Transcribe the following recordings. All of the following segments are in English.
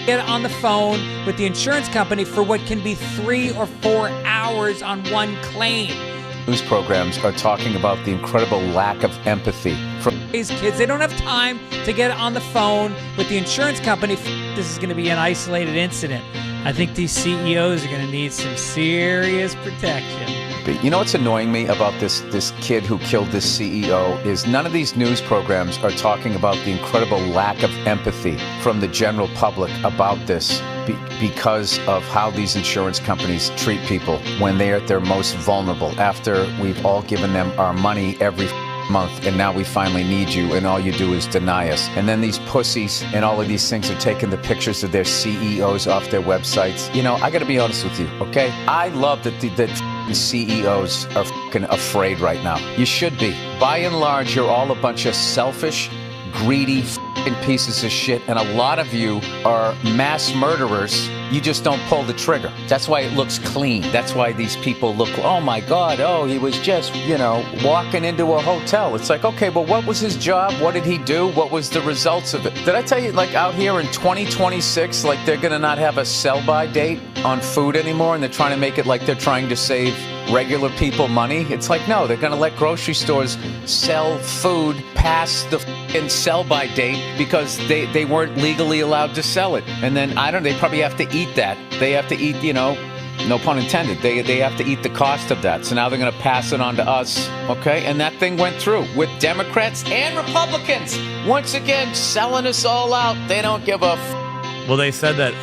get on the phone with the insurance company for what can be 3 or 4 hours on one claim. News programs are talking about the incredible lack of empathy from These kids, they don't have time to get on the phone with the insurance company. This is going to be an isolated incident. I think these CEOs are going to need some serious protection. You know what's annoying me about this kid who killed this CEO is none of these news programs are talking about the incredible lack of empathy from the general public about this because of how these insurance companies treat people when they're at their most vulnerable after we've all given them our money every month, and now we finally need you, and all you do is deny us. And then these pussies and all of these things are taking the pictures of their CEOs off their websites. You know, I gotta be honest with you, okay? I love that that CEOs are fucking afraid right now. You should be. By and large, you're all a bunch of selfish, greedy pieces of shit, and a lot of you are mass murderers. You just don't pull the trigger. That's why it looks clean. That's why these people look, oh my God, oh, he was just, walking into a hotel. It's like, okay, but what was his job? What did he do? What was the results of it? Did I tell you, like, out here in 2026, like, they're gonna not have a sell-by date on food anymore, and they're trying to make it like they're trying to save regular people money? It's like, no, they're gonna let grocery stores sell food past the sell-by date because they weren't legally allowed to sell it. And then, they probably have to eat that. They have to eat, no pun intended, they have to eat the cost of that. So now they're going to pass it on to us, okay? And that thing went through with Democrats and Republicans. Once again, selling us all out. They don't give a Well, they said that...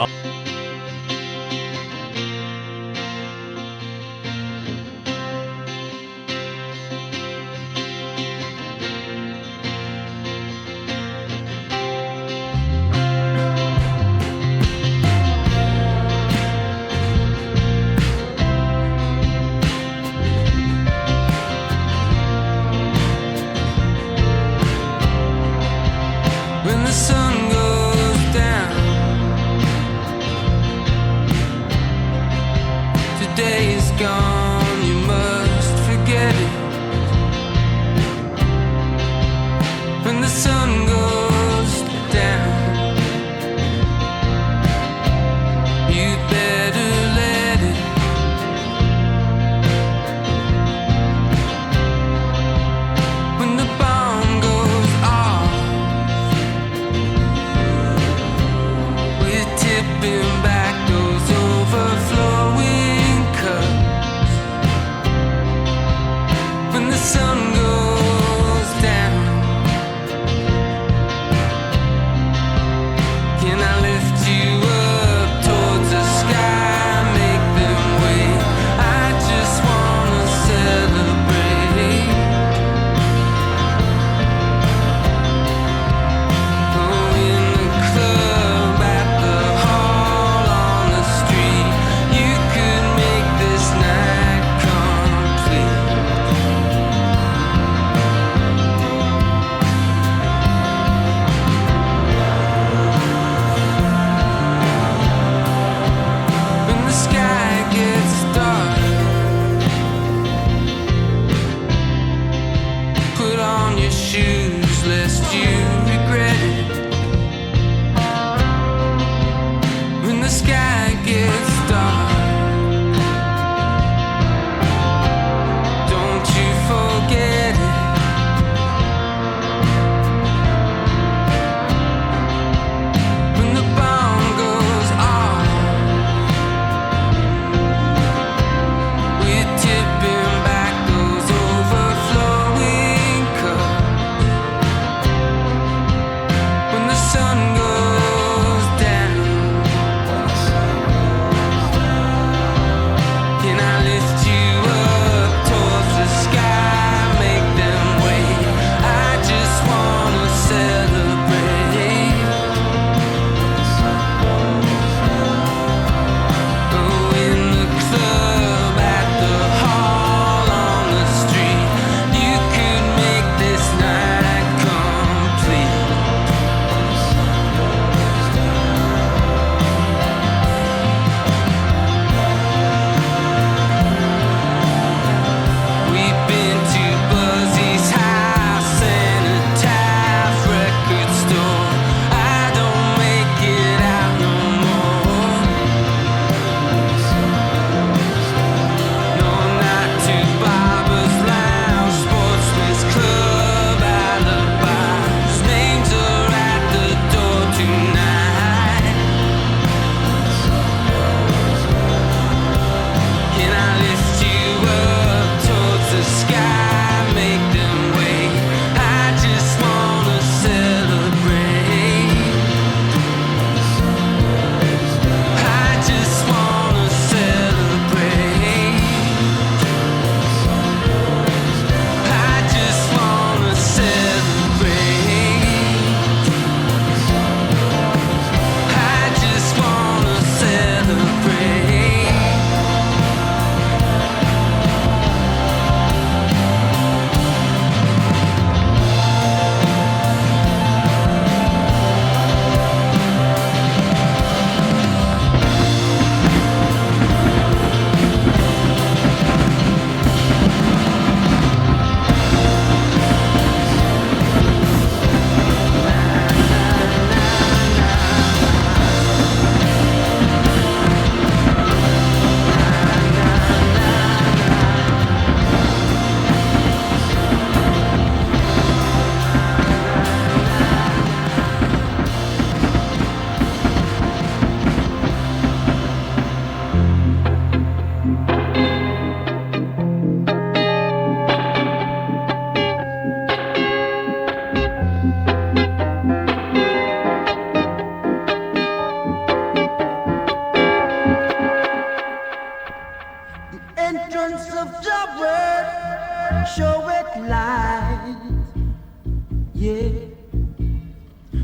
yeah.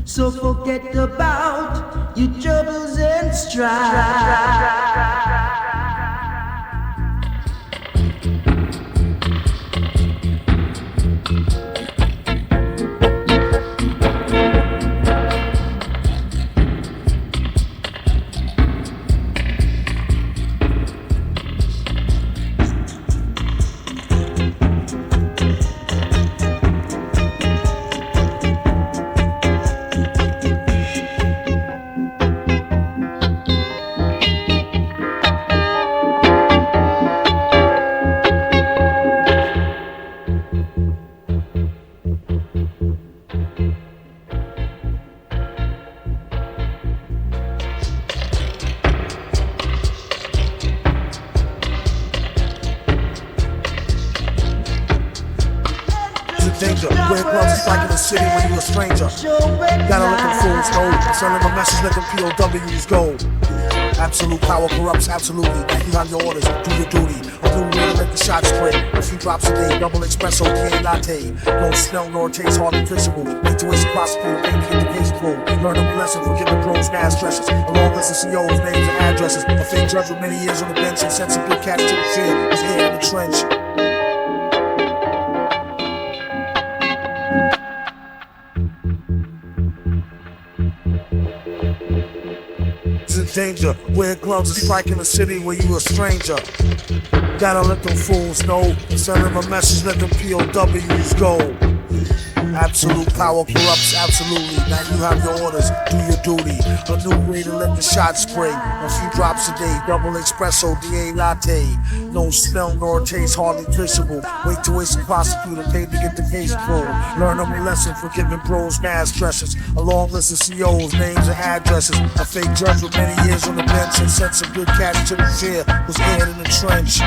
So forget about your troubles and strife. Wear gloves is like in the city when you a stranger. Gotta let them fools know. Concerning my message, let them POWs go. Absolute power corrupts absolutely. You have your orders, do your duty. A blue wheel, let the shot spray. A few drops a day, double espresso, DA latte. No smell nor taste, hardly traceable. Intuition, prosecute, maybe get the case full. Learn a lesson for giving drones gas stresses. Along with the CEOs, names and addresses. A fake judge with many years on the bench and sent some good cats to the chair. Was here in the trench. Danger, wear gloves and strike in the city where you a stranger. Gotta let them fools know. Send them a message, let them POWs go. Absolute power corrupts absolutely. Now you have your orders, do your duty. A new way to let the shot spray. A few drops a day, double espresso, DA latte. No smell nor taste, hardly traceable. Wait to waste a prosecutor, paid to get the case pulled. Learn them a lesson for giving bros gas stresses. A long list of COs, names and addresses. A fake judge with many years on the bench and sent some good cats to the chair. Was aired in the trench.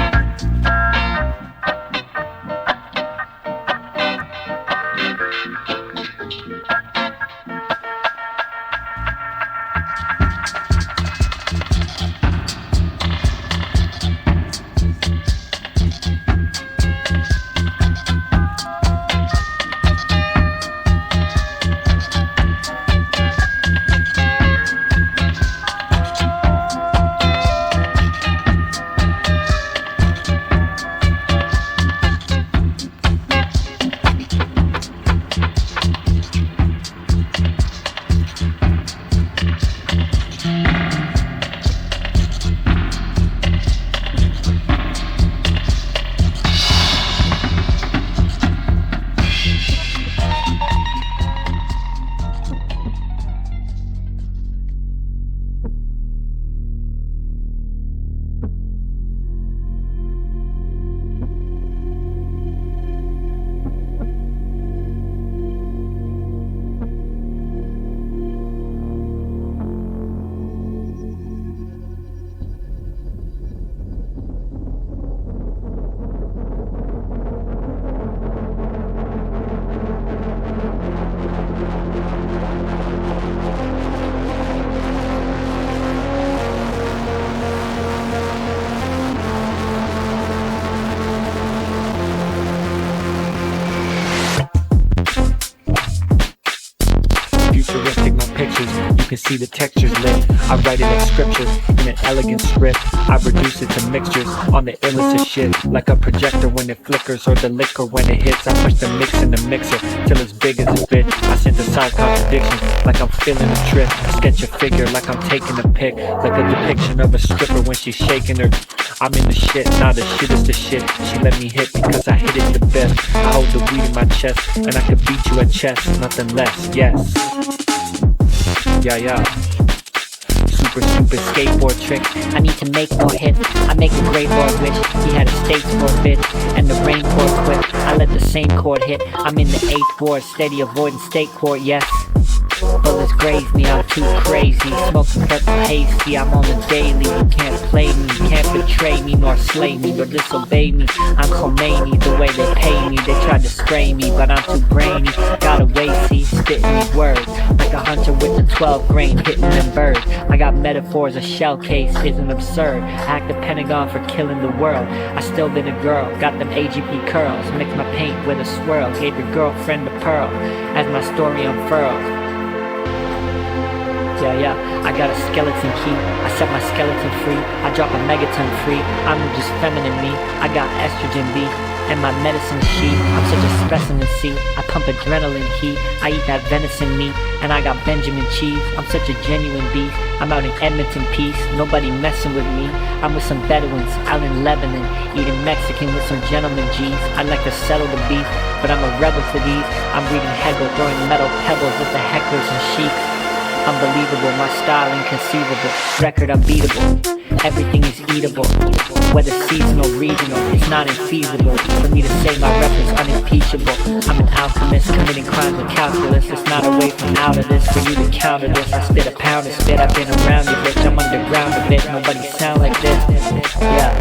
can see the textures lit. I write it as scriptures in an elegant script. I reduce it to mixtures on the illest of shit. Like a projector when it flickers or the liquor when it hits. I push the mix in the mixer till it's big as a bit. I synthesize contradictions like I'm feeling a trip. Sketch a figure like I'm taking a pic. Like a depiction of a stripper when she's shaking her. I'm in the shit, nah, the shit is the shit. She let me hit because I hit it the best. I hold the weed in my chest and I could beat you at chess, nothing less, yes. Yeah. Super stupid skateboard trick. I need to make more hits. I make a great lord wish he had estates for a bit, and the rain poured quick. I let the same chord hit. I'm in the 8th ward, steady avoiding state court, yes. Bullets graze me, I'm too crazy. Smoking purple hasty, I'm on the daily. You can't play me, you can't betray me, nor slay me, nor disobey me. I'm Khomeini, the way they pay me. They tried to spray me, but I'm too brainy. Got a way, see, spitting these words like a hunter with a 12 grain hitting them birds. I got metaphors, a shell case isn't absurd. Hacked the Pentagon for killing the world. I still been a girl, got them AGP curls. Mixed my paint with a swirl, gave your girlfriend a pearl. As my story unfurls. Yeah, I got a skeleton key. I set my skeleton free. I drop a megaton free. I'm just feminine me. I got estrogen B and my medicine sheet. I'm such a specimen C. I pump adrenaline heat. I eat that venison meat. And I got Benjamin cheese. I'm such a genuine beast. I'm out in Edmonton peace. Nobody messing with me. I'm with some Bedouins out in Lebanon, eating Mexican with some gentlemen G's. I like to settle the beef, but I'm a rebel for these. I'm reading Hegel, throwing metal pebbles at the hecklers and sheiks. Unbelievable, my style inconceivable, record unbeatable, everything is eatable, whether seasonal, regional, it's not infeasible, for me to say my rep is unimpeachable. I'm an alchemist, committing crimes with calculus, it's not a way from out of this, for you to counter this, I spit a pound of spit, I've been around you bitch, I'm underground a bit, nobody sound like this, yeah.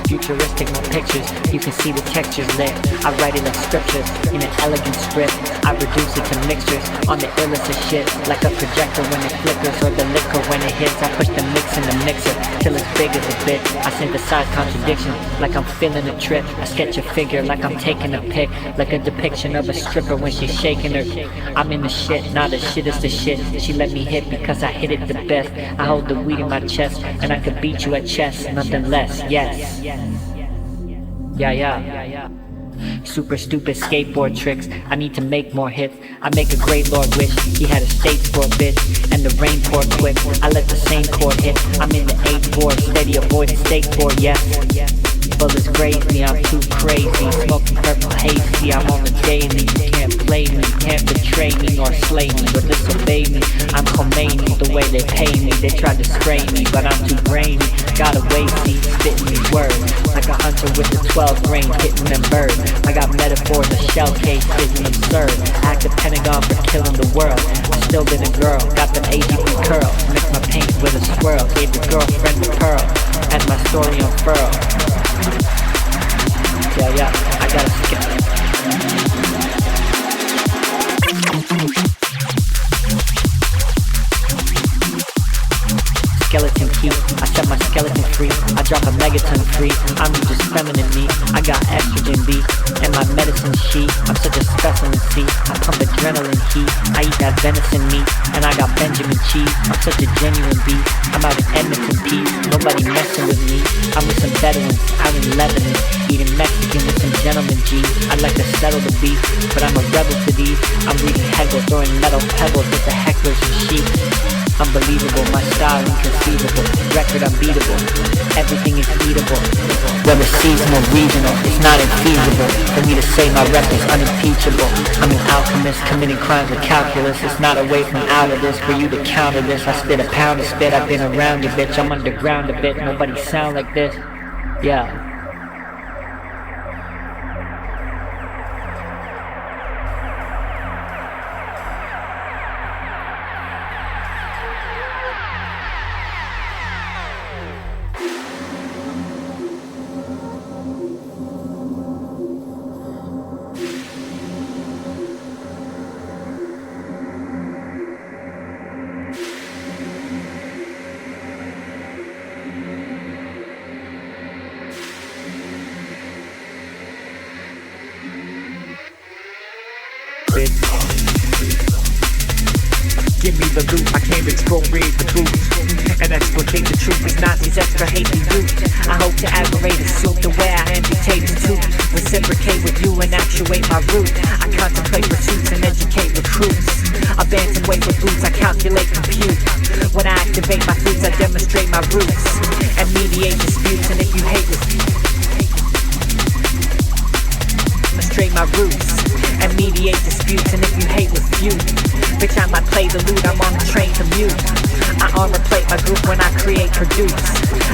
Futuristic, my pictures, you can see the textures lit. I write it like scriptures in an elegant script. I reduce it to mixtures on the illest of shit, like a projector when it flickers or the liquor when it hits. I push the mix in the mixer till it's big as a bit. I synthesize contradiction like I'm feeling a trip. I sketch a figure like I'm taking a pic, like a depiction of a stripper when she's shaking her. I'm in the shit, now the shit is the shit. She let me hit because I hit it the best. I hold the weed in my chest and I could beat you at chess, nothing less, yes. Yeah. Super stupid skateboard tricks. I need to make more hits. I make a great lord wish he had estates for a bitch, and the rain poured quick. I let the same chord hit. I'm in the 8-4, steady avoiding skateboard, yes. Bullets graze me, I'm too crazy. Smoking purple hazy, I'm on the daily. You can't play me, can't betray me nor slay me or disobey me. I'm Khomeini, the way they pay me. They tried to spray me, but I'm too brainy. Got a way see, spitting these words like a hunter with the 12 grain hitting them birds. I got metaphors, a shell case isn't absurd. Act the Pentagon for killing the world. I still been a girl, got them AGP curls. Mix my paint with a swirl, gave your girlfriend a pearl. As my story unfurled. Yeah, I gotta skip it. Skeleton key, I set my skeleton free. I drop a megaton free. I'm just feminine me. I got estrogen B and my medicine sheet. I'm such a specimen C. I pump adrenaline heat. I eat that venison meat and I got Benjamin cheese. I'm such a genuine beast. I'm out in Edmonton peace. Nobody messing with me. I'm with some Bedouins out in Lebanon, eating Mexican with some gentlemen G's. I like to settle the beef, but I'm a rebel to these. I'm reading Hegel, throwing metal pebbles with the hecklers and sheep. Unbelievable, my style inconceivable, record unbeatable, everything is eatable. Whether seasonal, regional, it's not infeasible for me to say my rep is unimpeachable. I'm an alchemist committing crimes with calculus. It's not a way from out of this for you to counter this. I spit a pound of spit, I've been around you bitch. I'm underground a bit, nobody sound like this. Yeah. give me the loot. I came to expropriate the boots and explicate the truth. These Nazis extra hate the youth. I hope to aggravate a suit the way I amputate his tooth. Reciprocate with you and actuate my route. I contemplate pursuits and educate recruits. I bantamweight with boots, I calculate, compute. When I activate my fruits, I demonstrate my roots and mediate disputes. And if you hate with demonstrate my roots and mediate disputes. And if you hate with few, bitch, I might play the lute, I'm on a train to mute. I armor plate my group when I create, produce.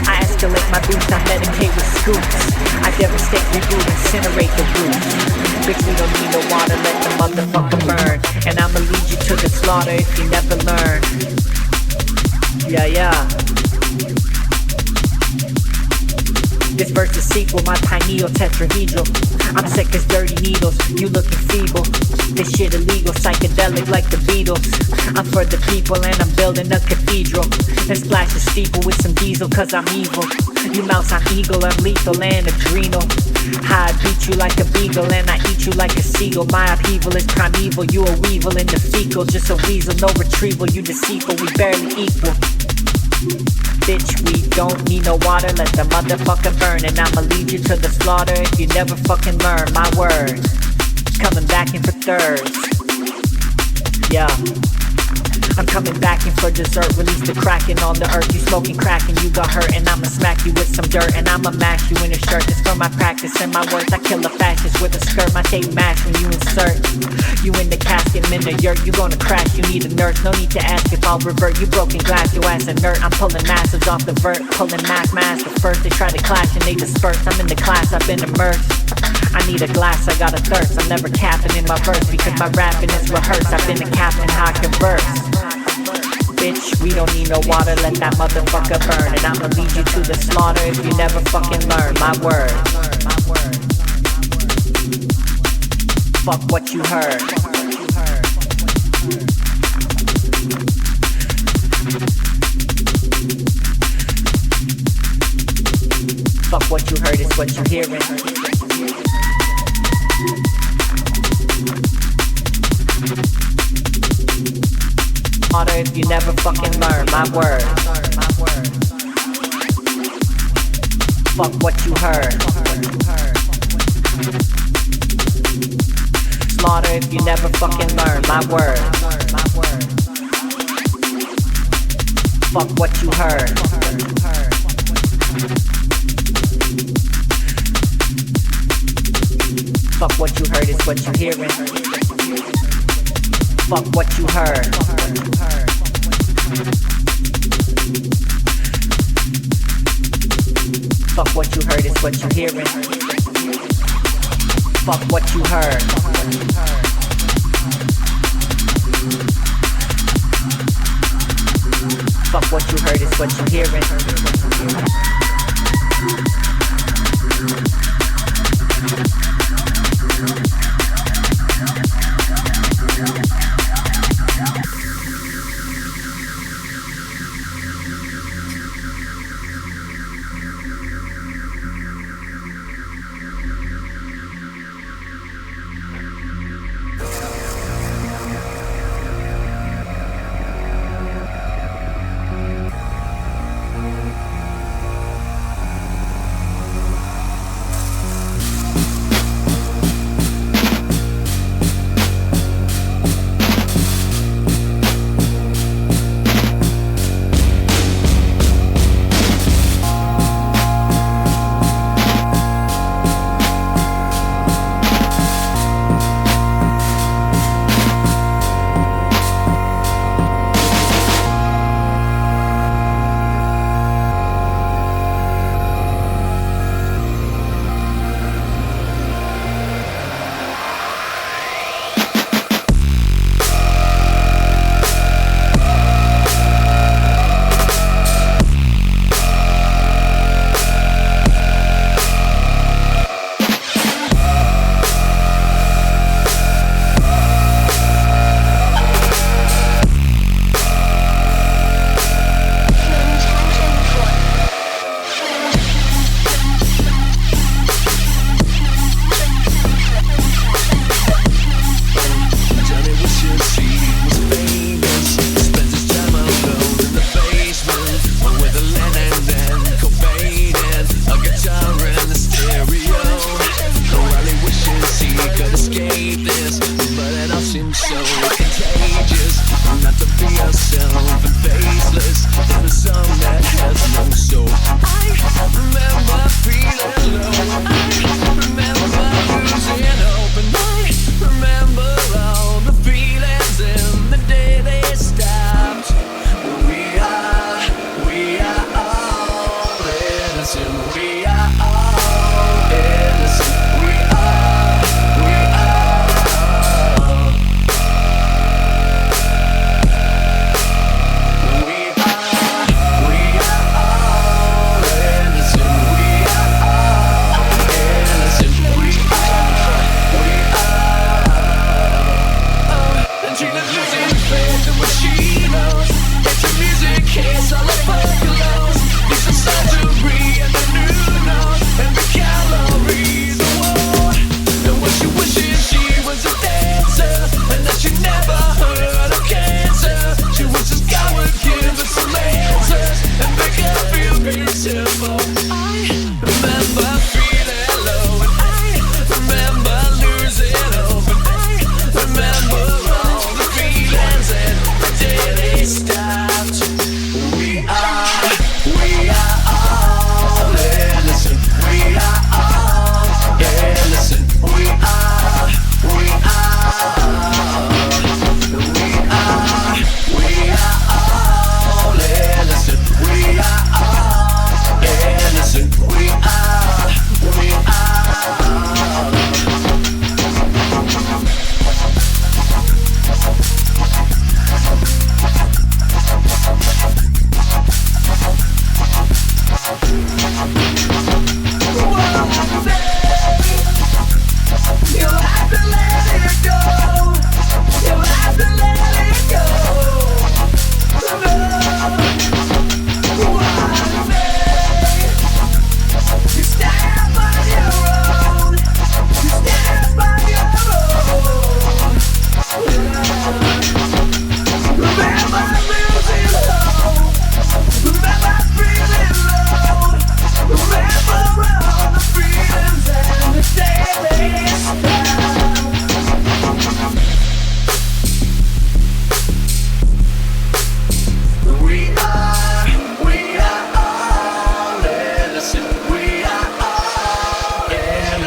I escalate my boots, I medicate with scoops. I devastate, reboot, incinerate the roof. Bitch, we don't need no water, let the motherfucker burn. And I'ma lead you to the slaughter if you never learn. Yeah. This verse is sequel, my pineal tetrahedral. I'm sick as dirty needles, you looking feeble. This shit illegal, psychedelic like the Beatles. I'm for the people and I'm building a cathedral. And splash a steeple with some diesel cause I'm evil. You mouse on eagle, I'm lethal and adrenal. I beat you like a beagle and I eat you like a seagull. My upheaval is primeval, you a weevil in the fecal. Just a weasel, no retrieval, you deceitful, we barely equal. Bitch, we don't need no water, let the motherfucker burn. And I'ma lead you to the slaughter if you never fucking learn my word. Coming back in for thirds. Yeah, I'm coming back in for dessert. Release the kraken on the earth. You smoking crack and you got hurt. And I'ma smack you with some dirt. And I'ma mash you in a shirt. It's for my practice and my words. I kill a fascist with a skirt. My tape mash when you insert you in the casket, I'm in the yurt. You gonna crash, you need a nurse. No need to ask if I'll revert. You broken glass, your ass inert. I'm pulling masses off the vert. Pulling mass the first. They try to clash and they disperse. I'm in the class, I've been immersed. I need a glass, I got a thirst. I'm never capping in my verse because my rapping is rehearsed. I've been a captain, how I converse. Bitch, we don't need no water, let that motherfucker burn. And I'ma lead you to the slaughter if you never fucking learn my word. Fuck what you heard. Fuck what you heard is what you're hearing. Slaughter if you never fucking learn my word. Fuck what you heard. Slaughter if you never fucking learn my word. Fuck what you heard. Fuck what you heard is what you're hearing. Fuck what you heard. Fuck what you heard is what you're hearing. Fuck what you heard. Fuck what you heard is what you're hearing.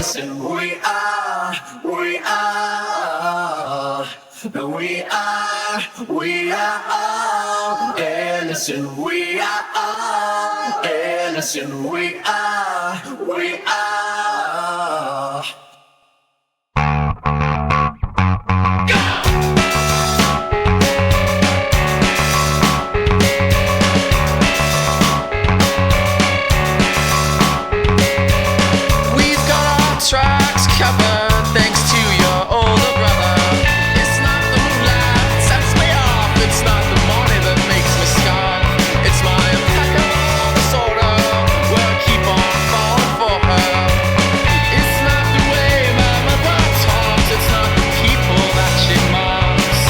innocent. We are all innocent. We are all innocent. We are. Tracks covered thanks to your older brother. It's not the moonlight that sets me off. It's not the money that makes me scoff. It's my impeccable disorder where I keep on falling for her. It's not the way my mother talks. It's not the people that she mocks.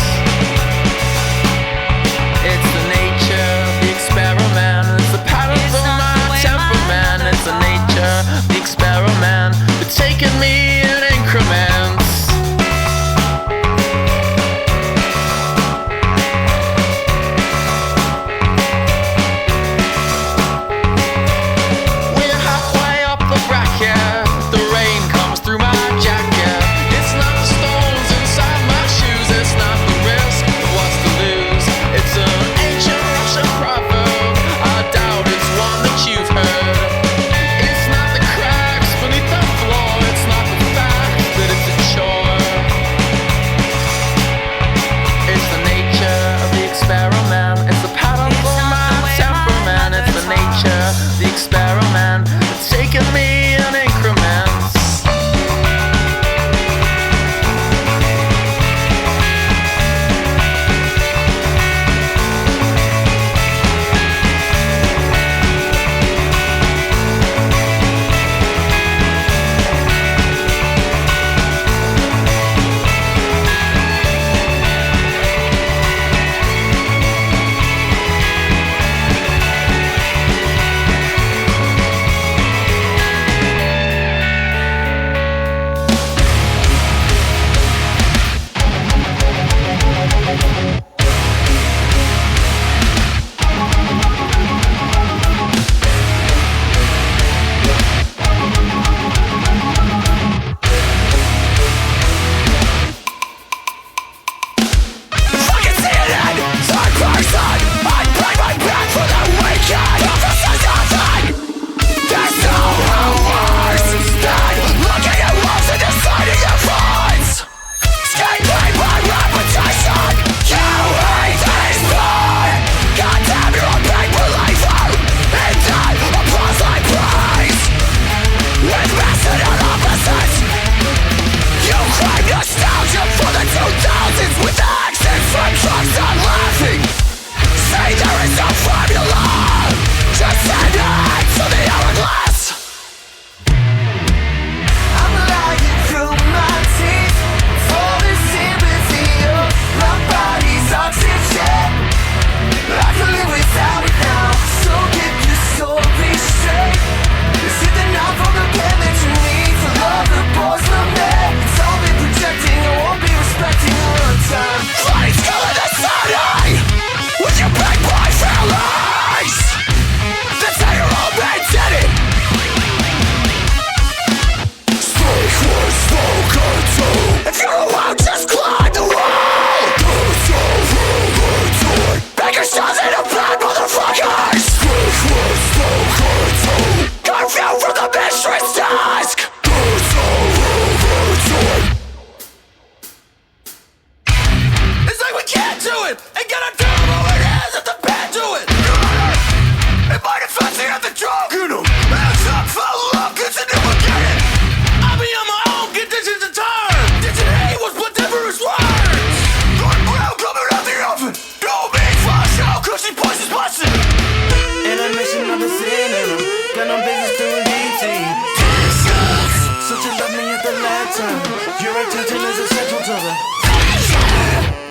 It's the nature of the experiment. It's the patterns of my temperament. It's the nature of the experiment. Taking me in increments. We're halfway up the bracket. The rain comes through my jacket. It's not the stones inside my shoes. It's not the risk of what's to lose. It's an ancient Russian proverb. I doubt it's one that you've heard. It's not the cracks beneath the floor. It's not the fact that it's a chore. It's the nature of the experiment. It's the pattern for my temperament. It's the nature of the experiment. It's taking me in increments.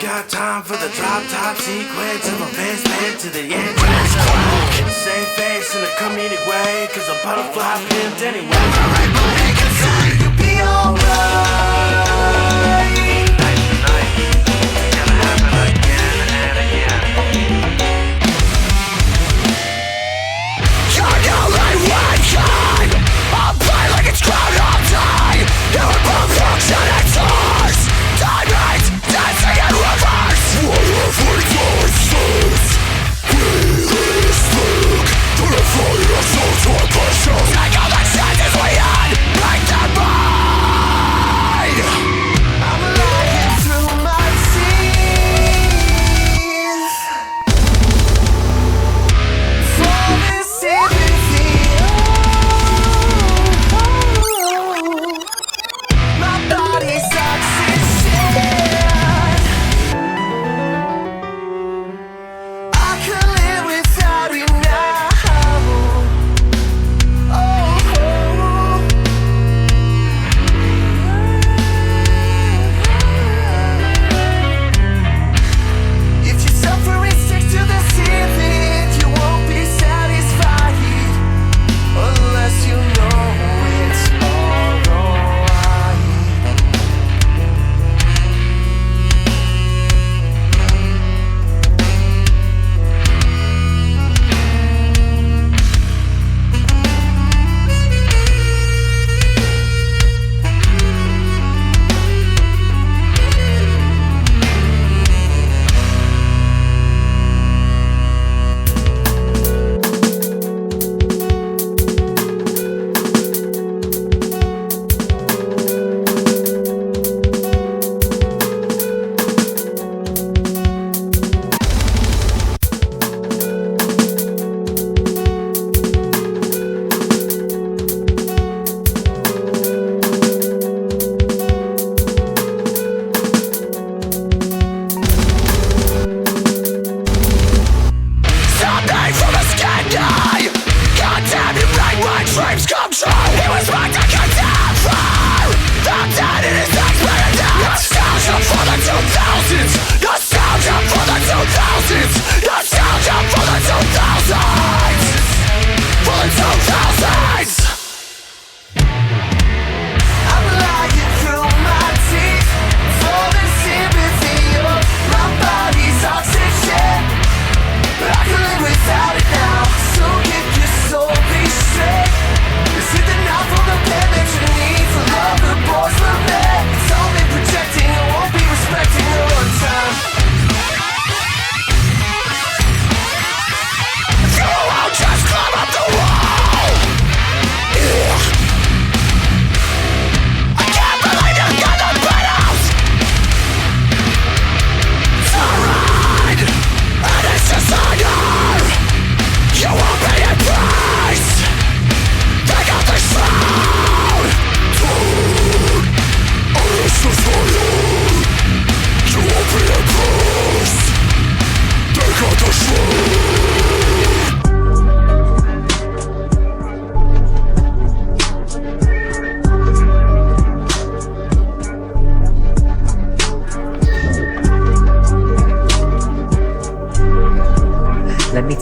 Got time for the drop-top sequence of a best to the entrance. Same face in a comedic way, cause I'm butterfly pimped anyway. Alright, but hey, concern, you'll be alright. Night tonight, it's gonna happen again and again. You're the only one kind. I'll play like it's Groundhog Day.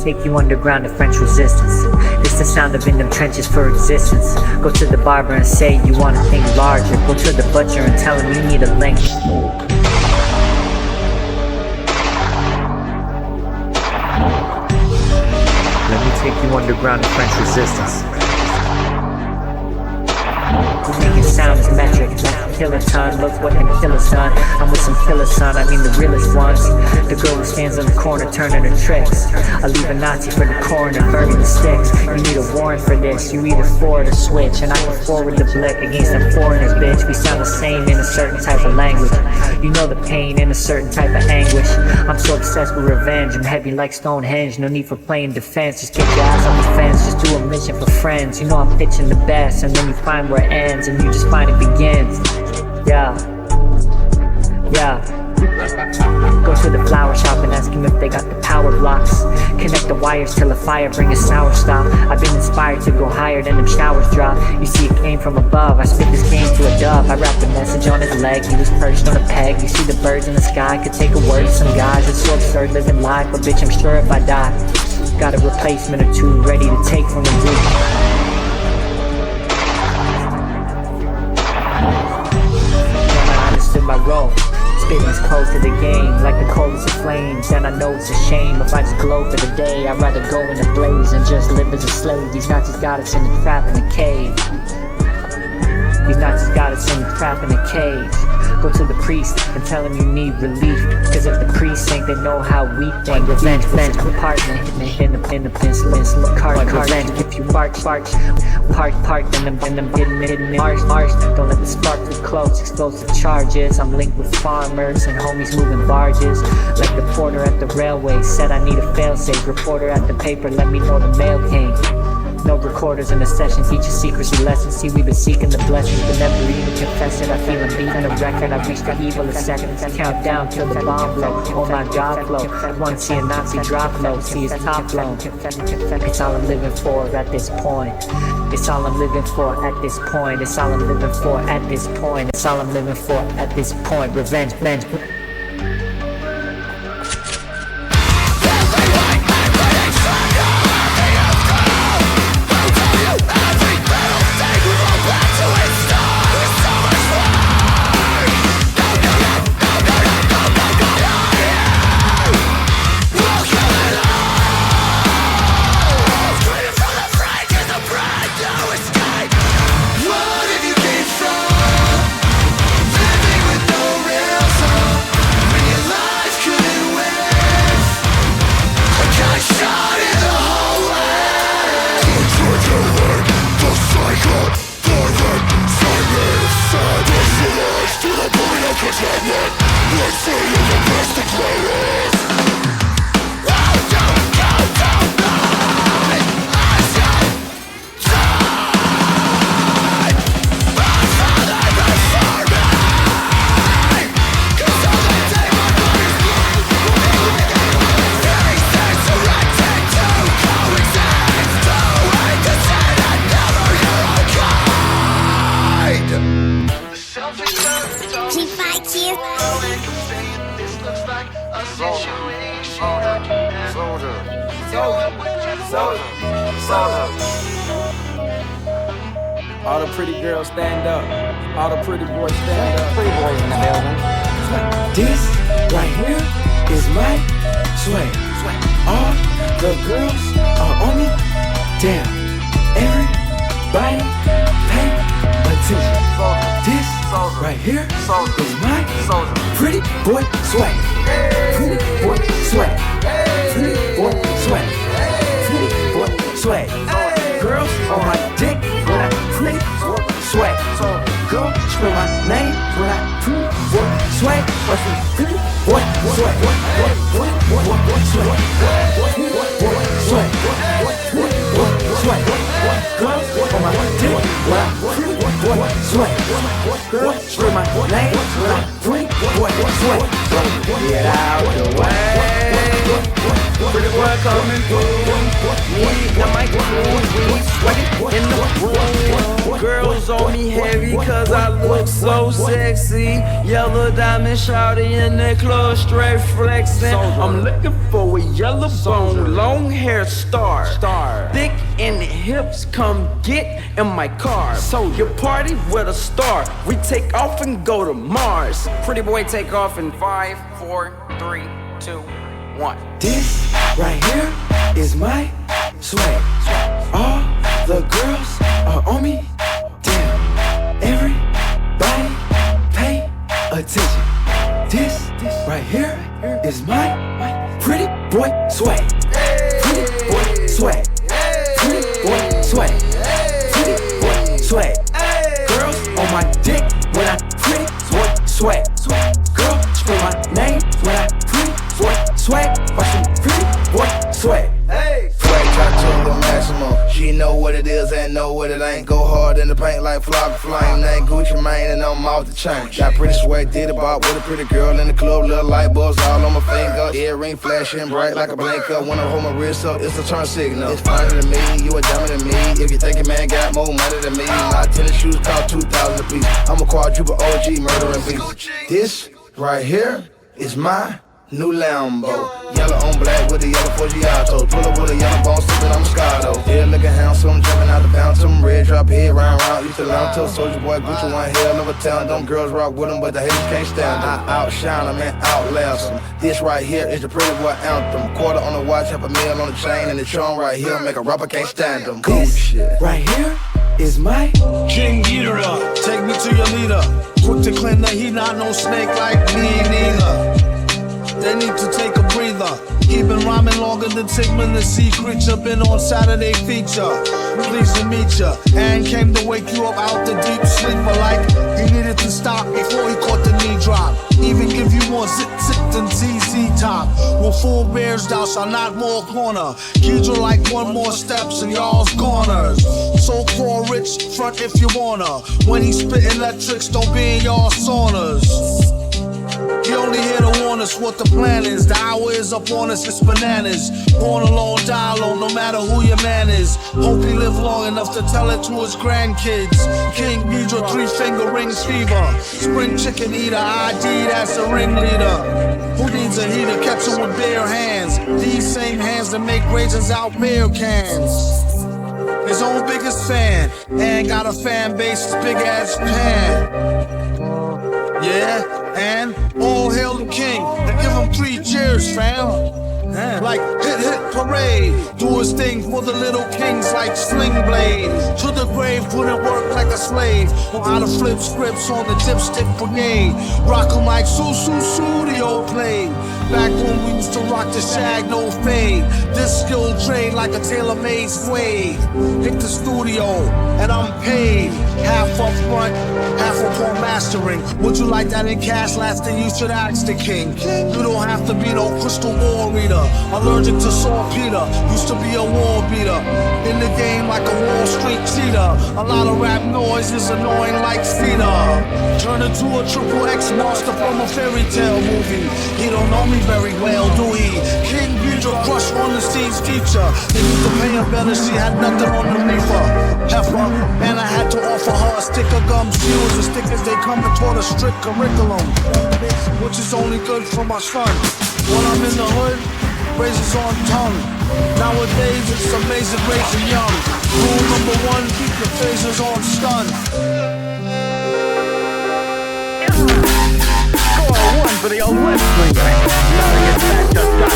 take you underground to French resistance. It's the sound of in them trenches for existence. Go to the barber and say you want to think larger. Go to the butcher and tell him you need a link. Let me take you underground to French resistance. Making sound is metric, like kiloton. Look what them killers done. I'm with some killers, son, I mean the realest ones. The girl who stands on the corner turning her tricks. I leave a Nazi for the coroner, burning the sticks. You need a warrant for this, you either forward or switch. And I can forward the blick against them foreigners, bitch. We sound the same in a certain type of language. You know the pain in a certain type of anguish. I'm so obsessed with revenge, I'm heavy like Stonehenge. No need for playing defense, just get your ass on the fence. Just do a mission for friends. You know I'm pitching the best, and then you find where it ends, and you just find it begins. Yeah. Go to the flower shop and ask him if they got the power blocks. Connect the wires till the fire bring a sour stop. I've been inspired to go higher than them showers drop. You see it came from above, I spit this game to a dove. I wrapped the message on his leg, he was perched on a peg. You see the birds in the sky, could take a word to some guys. It's so absurd living life, but bitch I'm sure if I die, got a replacement or two ready to take from the roof. My role, spitting is close to the game, like the coldest of flames. And I know it's a shame if I just glow for the day. I'd rather go in a blaze and just live as a slave. These Nazis got us in the trap in the cave. These Nazis got us in the trap in the cage. Go to the priest and tell him you need relief. Cause if the priest ain't, they know how we think. Revenge, partner, in the pencil, cart, revenge. If you bark, park, then them hidden, march. Don't let the spark too close, explosive charges. I'm linked with farmers and homies moving barges. Like the porter at the railway, said I need a failsafe. Reporter at the paper, let me know the mail came. No recorders in the session, teach you secrecy lessons. See, we've been seeking the blessings, but never even confess it. I feel a beat on a record, I reach the evil in seconds. Count down till the bomb blow, oh my God flow. Wanna see a Nazi drop low, see his top blown. It's all I'm living for at this point. It's all I'm living for at this point. It's all I'm living for at this point. It's all I'm living for at this point. Revenge. All the pretty girls stand up. All the pretty boys stand up. Pretty boys in the building. This right here is my sway. All the girls are on me. Damn. Everybody pay attention. This right here is my pretty boy sway. Pretty boy sway. Pretty boy sway. Pretty boy sway. Girls on my dick when I pretty sway. Girl, spell my name when I pretty boy sway. What's the pretty boy sway? Sway. Sway. Girls on my dick when I pretty boy sway. Girl, spell my name when I pretty boy sway. Get out the way. Pretty boy coming through. Need the microphone. We sweating in the room. Girls on me heavy cause I look so sexy. Yellow diamond shawty in the club straight flexing. I'm looking for a yellow bone, long hair star. Thick in the hips, come get in my car. So you party with a star, we take off and go to Mars. Pretty boy take off in 5, 4, 3, 2, 1. This right here is my swag. All the girls are on me. Damn, everybody pay attention. This right here is my pretty boy swag. Pretty boy swag. Pretty boy swag. Pretty boy swag. Girls on my dick when I pretty boy swag. Girl, scream my name when I pretty boy swag. Watch some pretty boy swag. Swag try to the maximum. She know what it is and know what it ain't. Go hard in the paint like flock flame. Name Gucci Mane and I'm off the chain. Got pretty swag, did about with a pretty girl in the club. Little light bulbs all on my finger. Earring flashing bright like a blinker. When I hold my wrist up, it's a turn signal. It's funny to me, you a dummy to me. If you think a man got more money than me, my tennis shoes cost 2,000 a piece. I'm a quadruple OG murdering beast. This right here is my new Lambo. Yellow on black with the yellow Forgiato. Pull up with a yellow bone, sippin' on Moscato. Here looking handsome, jumping out the fountain. Red drop head, round, used to lounge till Soulja Boy, Gucci one hell of a town. Them girls rock with them, but the haters can't stand them. I outshine them and outlast them. This right here is the pretty boy anthem. Quarter on the watch, half a meal on the chain. And the charm right here make a rapper can't stand them. Cool shit. Right here is my King Ghidorah, take me to your leader. Quick to clean the heat, not no snake like me neither. They need to take a breather. He been rhyming longer than Tigman the Sea Creature. Been on Saturday feature. Pleased to meet ya. And came to wake you up out the deep sleeper. Like he needed to stop before he caught the knee drop. Even give you more zip than ZZ Top. With full bears thou shalt not more corner. Ghidra like one more steps and y'all's corners. So called rich front if you wanna. When he spit electrics, don't be in y'all saunas. He only here to warn us what the plan is. The hour is up on us, it's bananas. Born alone, die alone, no matter who your man is. Hope he live long enough to tell it to his grandkids. King Ghidra, 3-finger rings fever. Spring chicken eater, ID, that's a ringleader. Who needs a heater? Catch him with bare hands. These same hands that make raisins out beer cans. His own biggest fan, and got a fan base as big as Japan. Yeah, and all hail the king, and give him 3 cheers, fam. Like hit, parade, do his thing for the little kings like Sling Blade. To the grave, put in work like a slave. Know how to flip scripts on the dipstick brigade. Rock 'em like Studio played. Back when we used to rock the shag, no fade. This skill trade like a tailor-made suede. Hit the studio, and I'm paid. Half up front, half upon mastering. Would you like that in cash? Last thing you should ask the king. You don't have to be no crystal ball reader. Allergic to saltpeter, used to be a wall beater. In the game like a Wall Street cheater. A lot of rap noise is annoying like Cedar. Turn into a triple X monster from a fairy tale movie. He don't know me very well, do he? King Ghidra crush on the scene's feature. They need to pay her better, she had nothing on the reefer. Heifer, and I had to offer her a stick of gum. She was as thick as they come and taught a strict curriculum, which is only good for my son. When I'm in the hood, razors on tongue. Nowadays it's amazing raising young. Rule number 1, keep your phasers on stun. Score 1 for the old West Winger. Starting at Factor.com.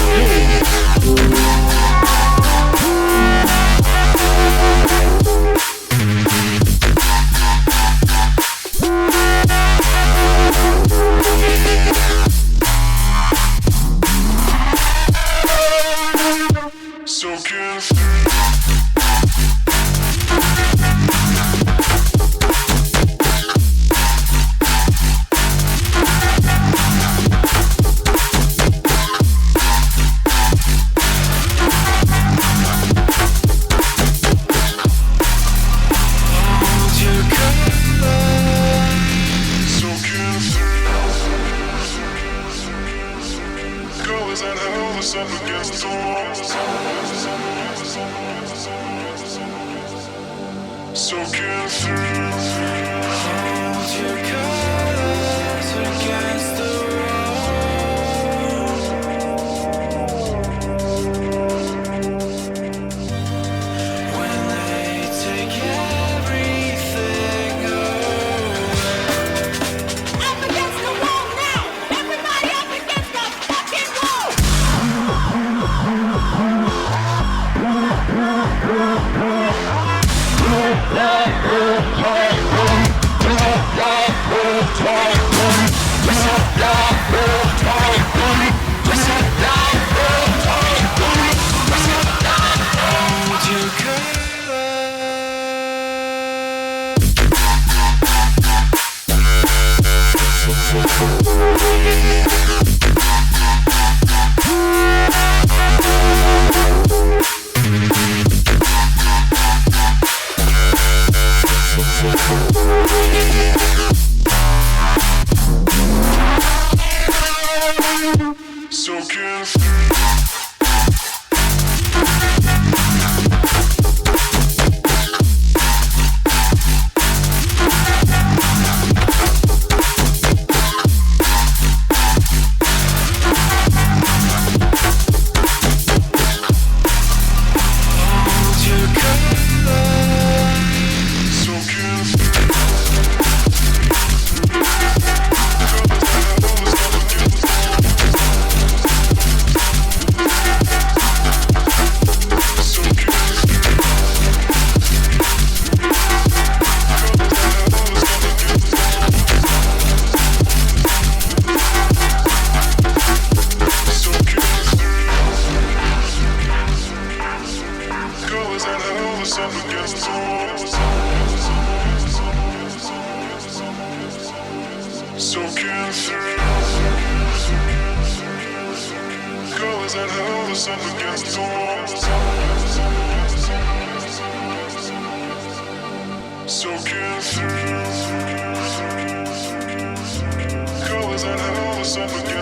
Soaking through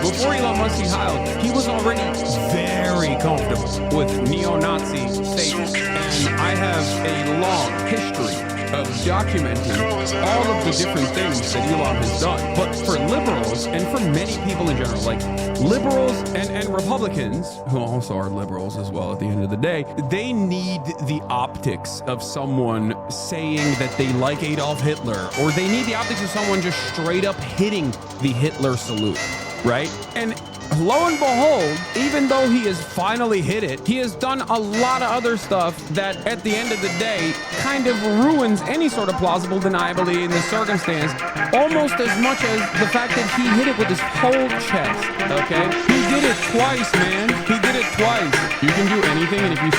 Before Elon Musk Heil, he was already very comfortable with neo-Nazi statements, and I have a long history of documenting all of the different things that Elon has done. But for liberals, and for many people in general, like liberals and Republicans, who also are liberals as well at the end of the day, they need the optics of someone saying that they like Adolf Hitler, or they need the optics of someone just straight up hitting the Hitler salute, right? And lo and behold, even though he has finally hit it, he has done a lot of other stuff that at the end of the day kind of ruins any sort of plausible deniability in this circumstance, almost as much as the fact that he hit it with his whole chest, okay? He did it twice, man. He did it twice. You can do anything, and if you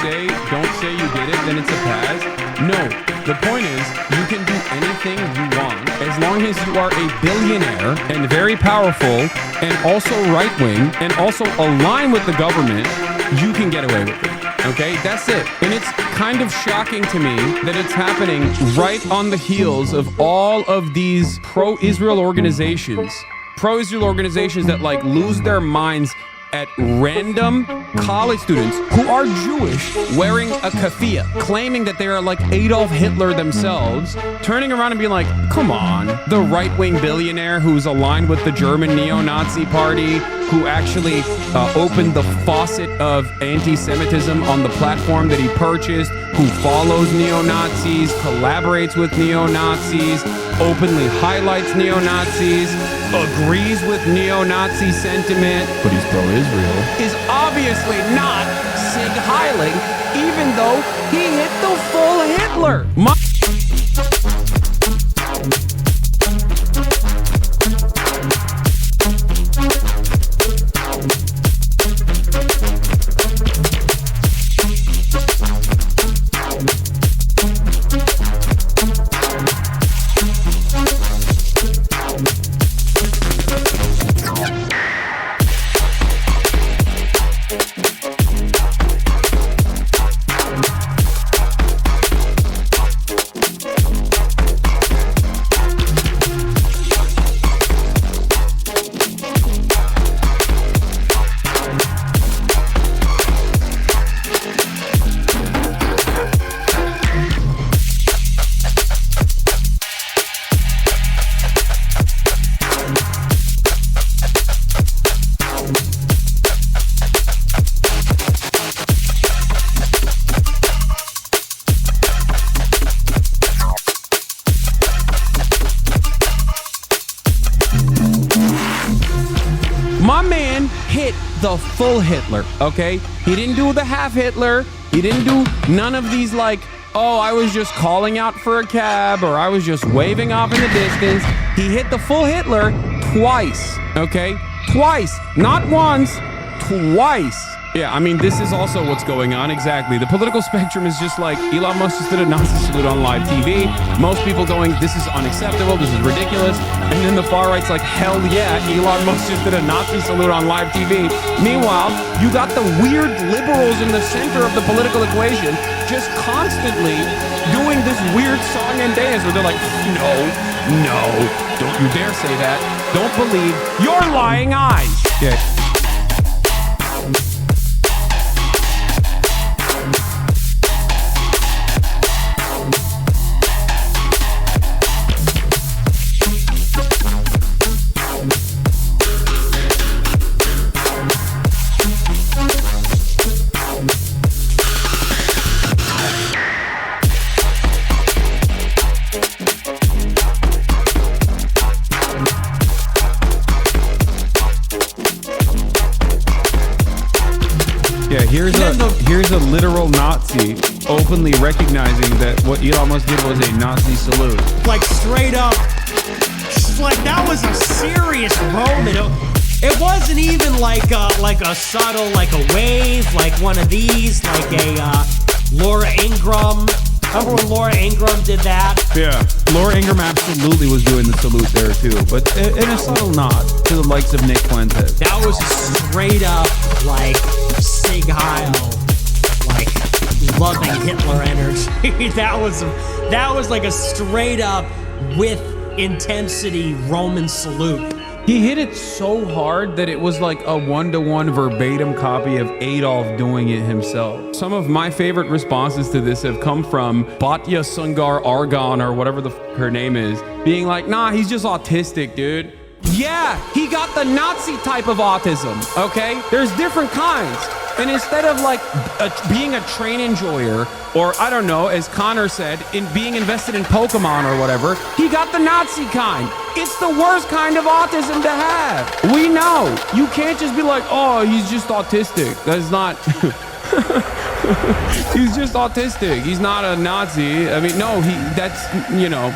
don't say you did it, then it's a pass. No, the point is, you can do anything you want as long as you are a billionaire and very powerful and also right-wing and also align with the government. You can get away with it. Okay, that's it. And it's kind of shocking to me that it's happening right on the heels of all of these pro-Israel organizations that like lose their minds at random college students who are Jewish wearing a keffiyeh, claiming that they are like Adolf Hitler themselves, turning around and being like, come on, the right-wing billionaire who's aligned with the German neo-Nazi party, who actually opened the faucet of anti-Semitism on the platform that he purchased, who follows neo-Nazis, collaborates with neo-Nazis, openly highlights neo-Nazis, agrees with neo-Nazi sentiment, but he's pro-Israel, is obviously not Sig Heiling, even though he hit the full Hitler. The full Hitler, okay? He didn't do the half Hitler. He didn't do none of these like, oh, I was just calling out for a cab or I was just waving off in the distance. He hit the full Hitler twice, okay? Twice, not once, twice. Yeah, I mean, this is also what's going on, exactly. The political spectrum is just like, Elon Musk just did a Nazi salute on live TV. Most people going, this is unacceptable, this is ridiculous. And then the far right's like, hell yeah, Elon Musk just did a Nazi salute on live TV. Meanwhile, you got the weird liberals in the center of the political equation just constantly doing this weird song and dance where they're like, no, don't you dare say that. Don't believe your lying eyes. Yeah. Here's a literal Nazi openly recognizing that what Elon Musk did was a Nazi salute. Like straight up, like that was a serious moment. It wasn't even like a subtle, like a wave, like one of these, like a Laura Ingraham. Remember when Laura Ingraham did that? Yeah, Laura Ingraham absolutely was doing the salute there too, but in a subtle nod to the likes of Nick Fuentes. That was straight up like Sig Heil, like loving Hitler energy. that was like a straight up with intensity Roman salute. He hit it so hard that it was like a one-to-one verbatim copy of Adolf doing it himself. Some of my favorite responses to this have come from Batya Sungar Argon, or whatever her name is, being like, nah, he's just autistic, dude. Yeah, he got the Nazi type of autism, okay? There's different kinds. And instead of like being a train enjoyer, or I don't know, as Connor said, in being invested in Pokemon or whatever, he got the Nazi kind. It's the worst kind of autism to have. We know. You can't just be like, oh, he's just autistic. That's not... He's just autistic. He's not a Nazi. I mean, no, that's, you know...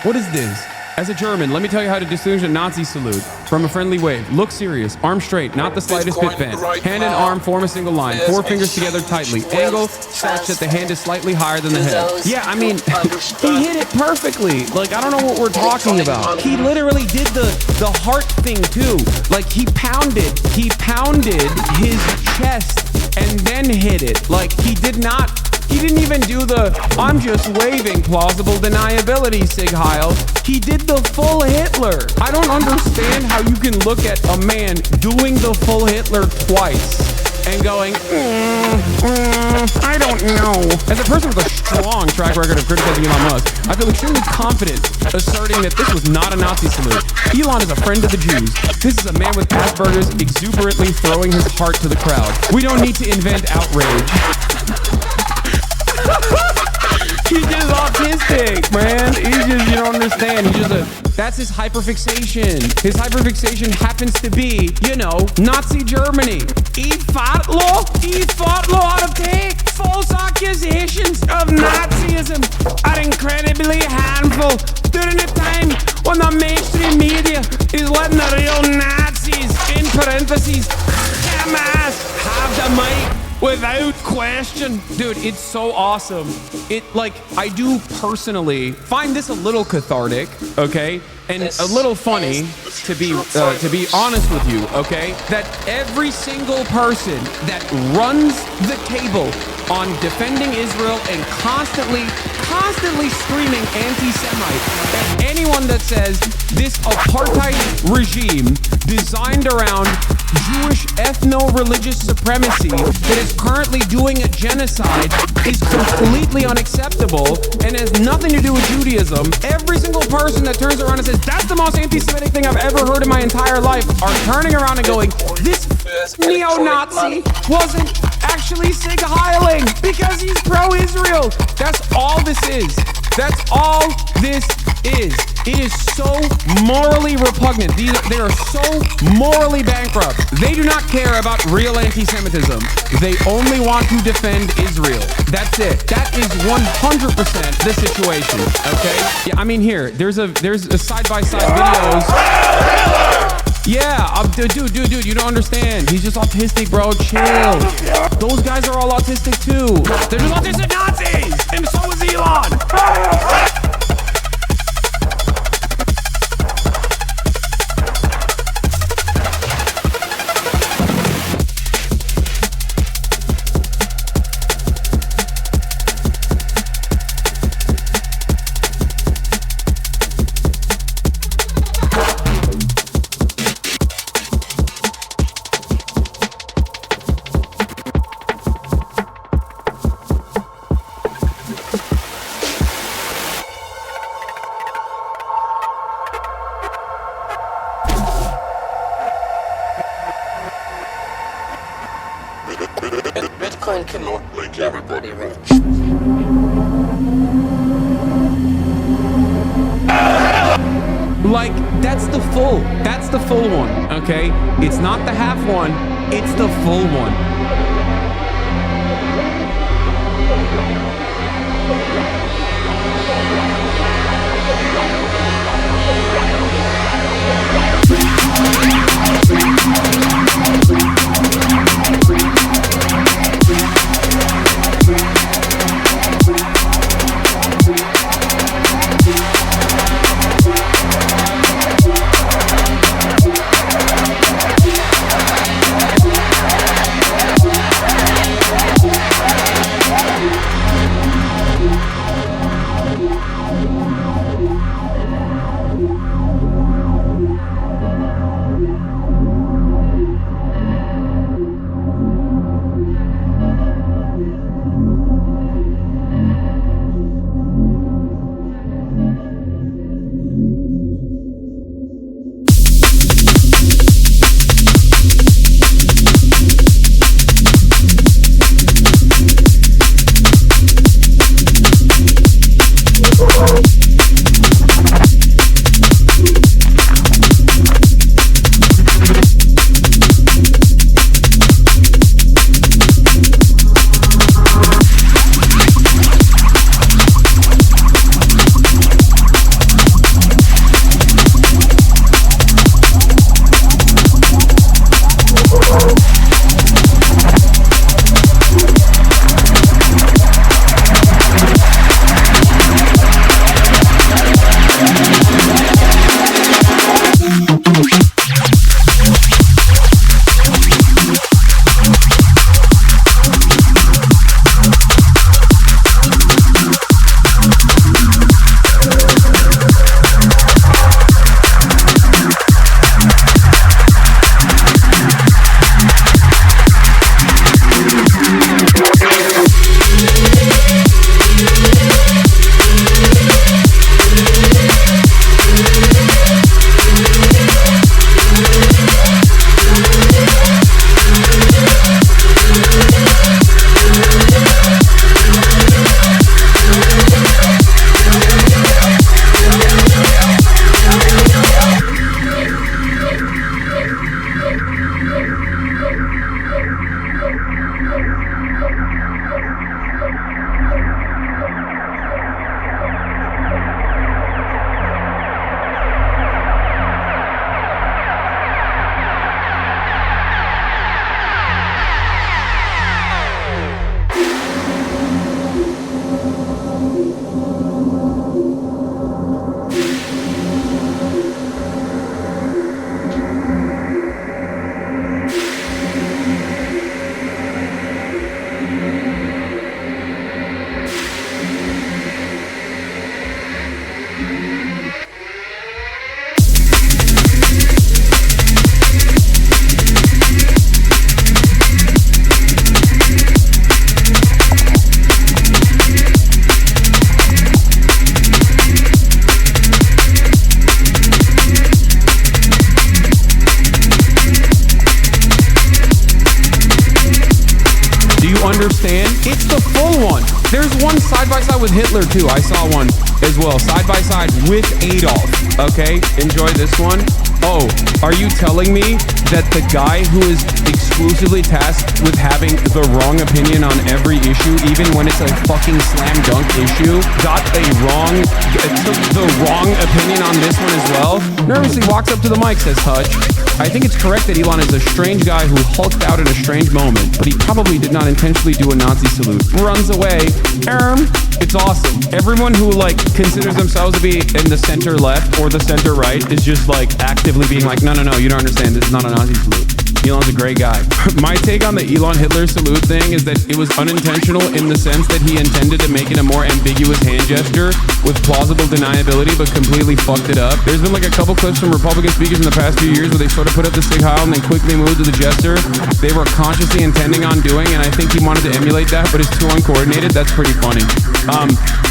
What is this? As a German, let me tell you how to distinguish a Nazi salute from a friendly wave. Look serious, arm straight, not the slightest bit bent. Hand and arm form a single line, 4 fingers together tightly. Angle such that the hand is slightly higher than the head. Yeah, I mean, he hit it perfectly. Like, I don't know what we're talking about. He literally did the heart thing too. Like, he pounded his chest and then hit it. Like, he didn't even do the, I'm just waving plausible deniability, Sig Heil. He did the full Hitler. I don't understand how you can look at a man doing the full Hitler twice and going, I don't know. As a person with a strong track record of criticizing Elon Musk, I feel extremely confident asserting that this was not a Nazi salute. Elon is a friend of the Jews. This is a man with Asperger's exuberantly throwing his heart to the crowd. We don't need to invent outrage. He's just autistic, man. He's just, you don't understand. He's just that's his hyperfixation. His hyperfixation happens to be, you know, Nazi Germany. Ich fought out of take. False accusations of Nazism are incredibly harmful during a time when the mainstream media is letting the real Nazis, in parentheses, Hamas, have the mic. Without question. Dude, it's so awesome. I do personally find this a little cathartic, okay? And a little funny, to be honest with you, okay? That every single person that runs the table on defending Israel and constantly screaming anti-Semite, and anyone that says this apartheid regime designed around Jewish ethno-religious supremacy that is currently doing a genocide is completely unacceptable and has nothing to do with Judaism. Every single person that turns around and says, that's the most anti-Semitic thing I've ever heard in my entire life, are turning around and going, this neo-Nazi wasn't actually Sig Heiling because he's pro-Israel. That's all this is. That's all this is. It is so morally repugnant. They are so morally bankrupt. They do not care about real anti-Semitism. They only want to defend Israel. That's it. That is 100% the situation. Okay? Yeah, I mean, here, there's a side-by-side videos. Yeah, dude, you don't understand. He's just autistic, bro. Chill. Those guys are all autistic too. They're just autistic Nazis, and so is Elon. Bitcoin cannot make everybody rich. Like, that's the full one, okay? It's not the half one, it's the full one. understand. It's the full one. There's one side by side with Hitler too. I saw one as well, side by side with Adolf. Okay, enjoy this one. Oh, are you telling me that the guy who is exclusively tasked with having the wrong opinion on every issue, even when it's a fucking slam dunk issue, took the wrong opinion on this one as well? Nervously walks up to the mic, says, Hutch, I think it's correct that Elon is a strange guy who hulked out at a strange moment, but he probably did not intentionally do a Nazi salute. Runs away. It's awesome. Everyone who considers themselves to be in the center left or the center right is just actively being like, no, you don't understand. This is not a Nazi salute. Elon's a great guy. My take on the Elon Hitler salute thing is that it was unintentional in the sense that he intended to make it a more ambiguous hand gesture with plausible deniability, but completely fucked it up. There's been a couple clips from Republican speakers in the past few years where they sort of put up the Sig Heil and then quickly moved to the gesture they were consciously intending on doing, and I think he wanted to emulate that, but it's too uncoordinated. That's pretty funny.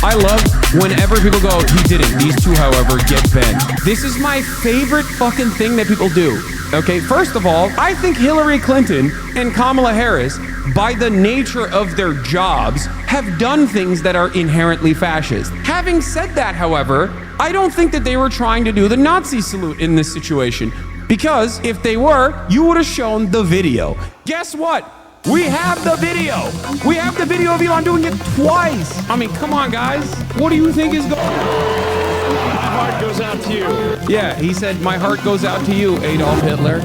I love whenever people go, he didn't. These two, however, get bent. This is my favorite fucking thing that people do. Okay, first of all, I think Hillary Clinton and Kamala Harris, by the nature of their jobs, have done things that are inherently fascist. Having said that, however, I don't think that they were trying to do the Nazi salute in this situation. Because if they were, you would have shown the video. Guess what? We have the video. We have the video of Elon doing it twice. I mean, come on, guys. What do you think is going on? My heart goes out to you. Yeah, he said, my heart goes out to you, Adolf Hitler.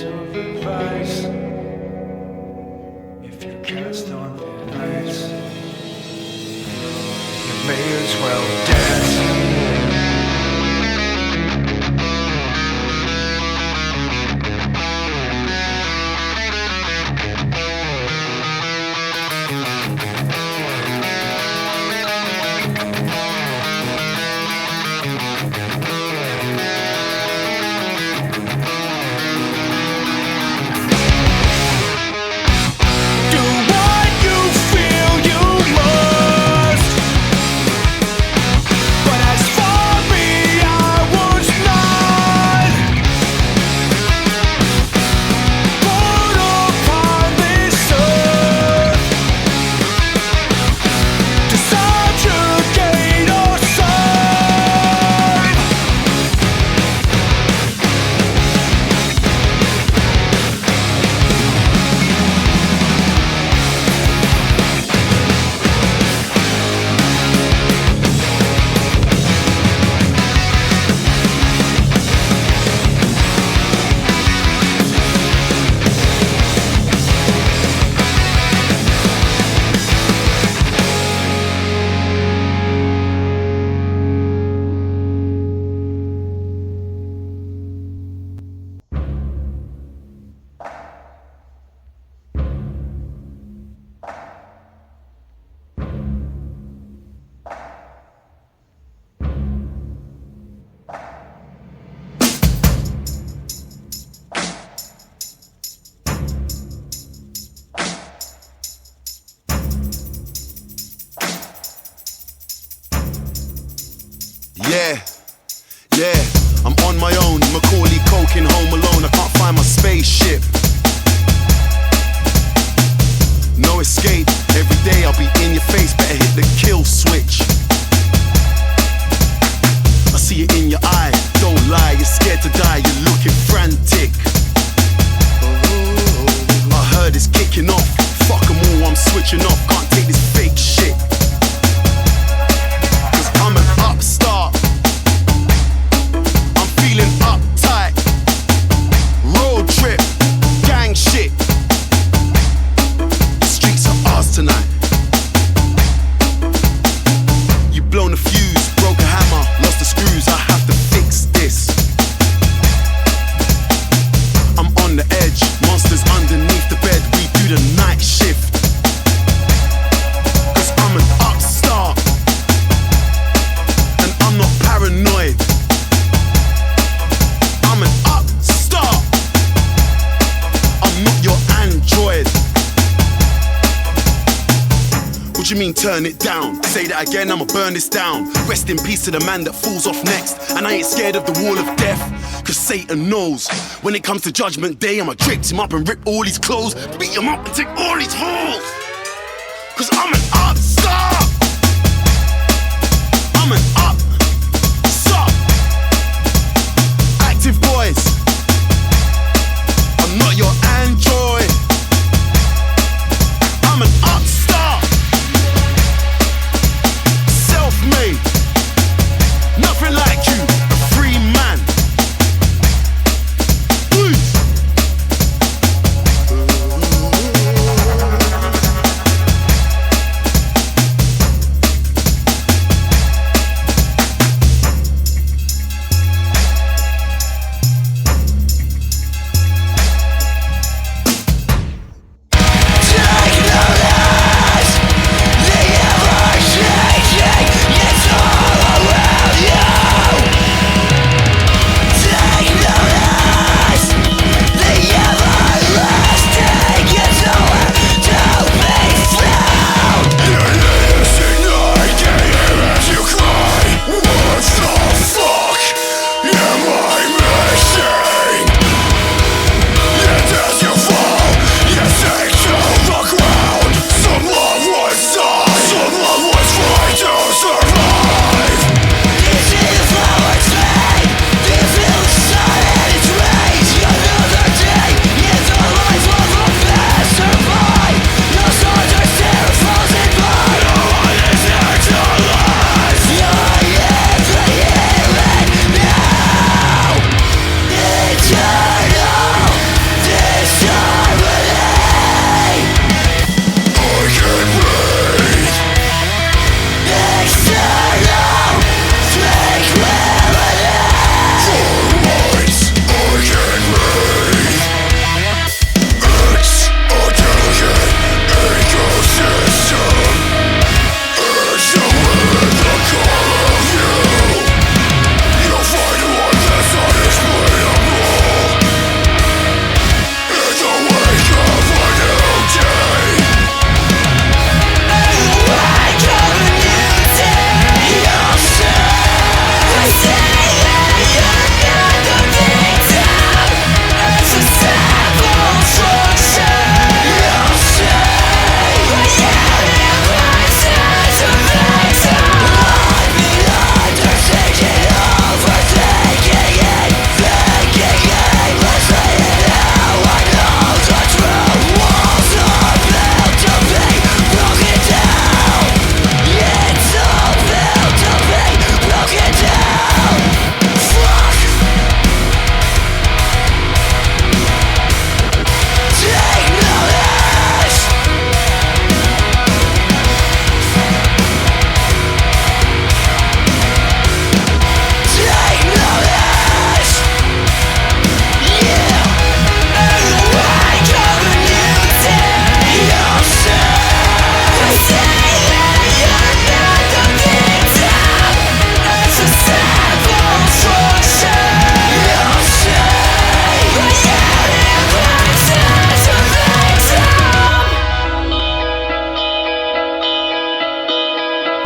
of advice. If you're cast on thin ice, you may as well dance. Yeah, I'm on my own. Macaulay Culkin, home alone. I can't find my spaceship. No escape. Every day I'll be in your face. Better hit the kill switch. I see it in your eye. Don't lie, you're scared to die. You're looking frantic. I heard it's kicking off. Fuck 'em all, I'm switching off. Can't take this fake shit. Cause I'm an upstart. I'm feeling uptight. Road trip, gang shit. The streets are ours tonight. You blown a fuse, broke a hammer, lost the screws. I have to fix this. I'm on the edge, monsters underneath the bed. We do the night shift. Cause I'm an upstart. And I'm not paranoid. I'm an upstart. I'm not your android. What do you mean turn it down? Say that again, I'ma burn this down. Rest in peace to the man that falls off next. And I ain't scared of the wall of death. Cause Satan knows when it comes to judgment day, I'ma drape him up and rip all his clothes, beat him up and take all his holes. Cause I'm an upstart. I'm an upstart. Active boys. I'm not your android. I'm an upstart. Self-made. Nothing like you. A free man. Please.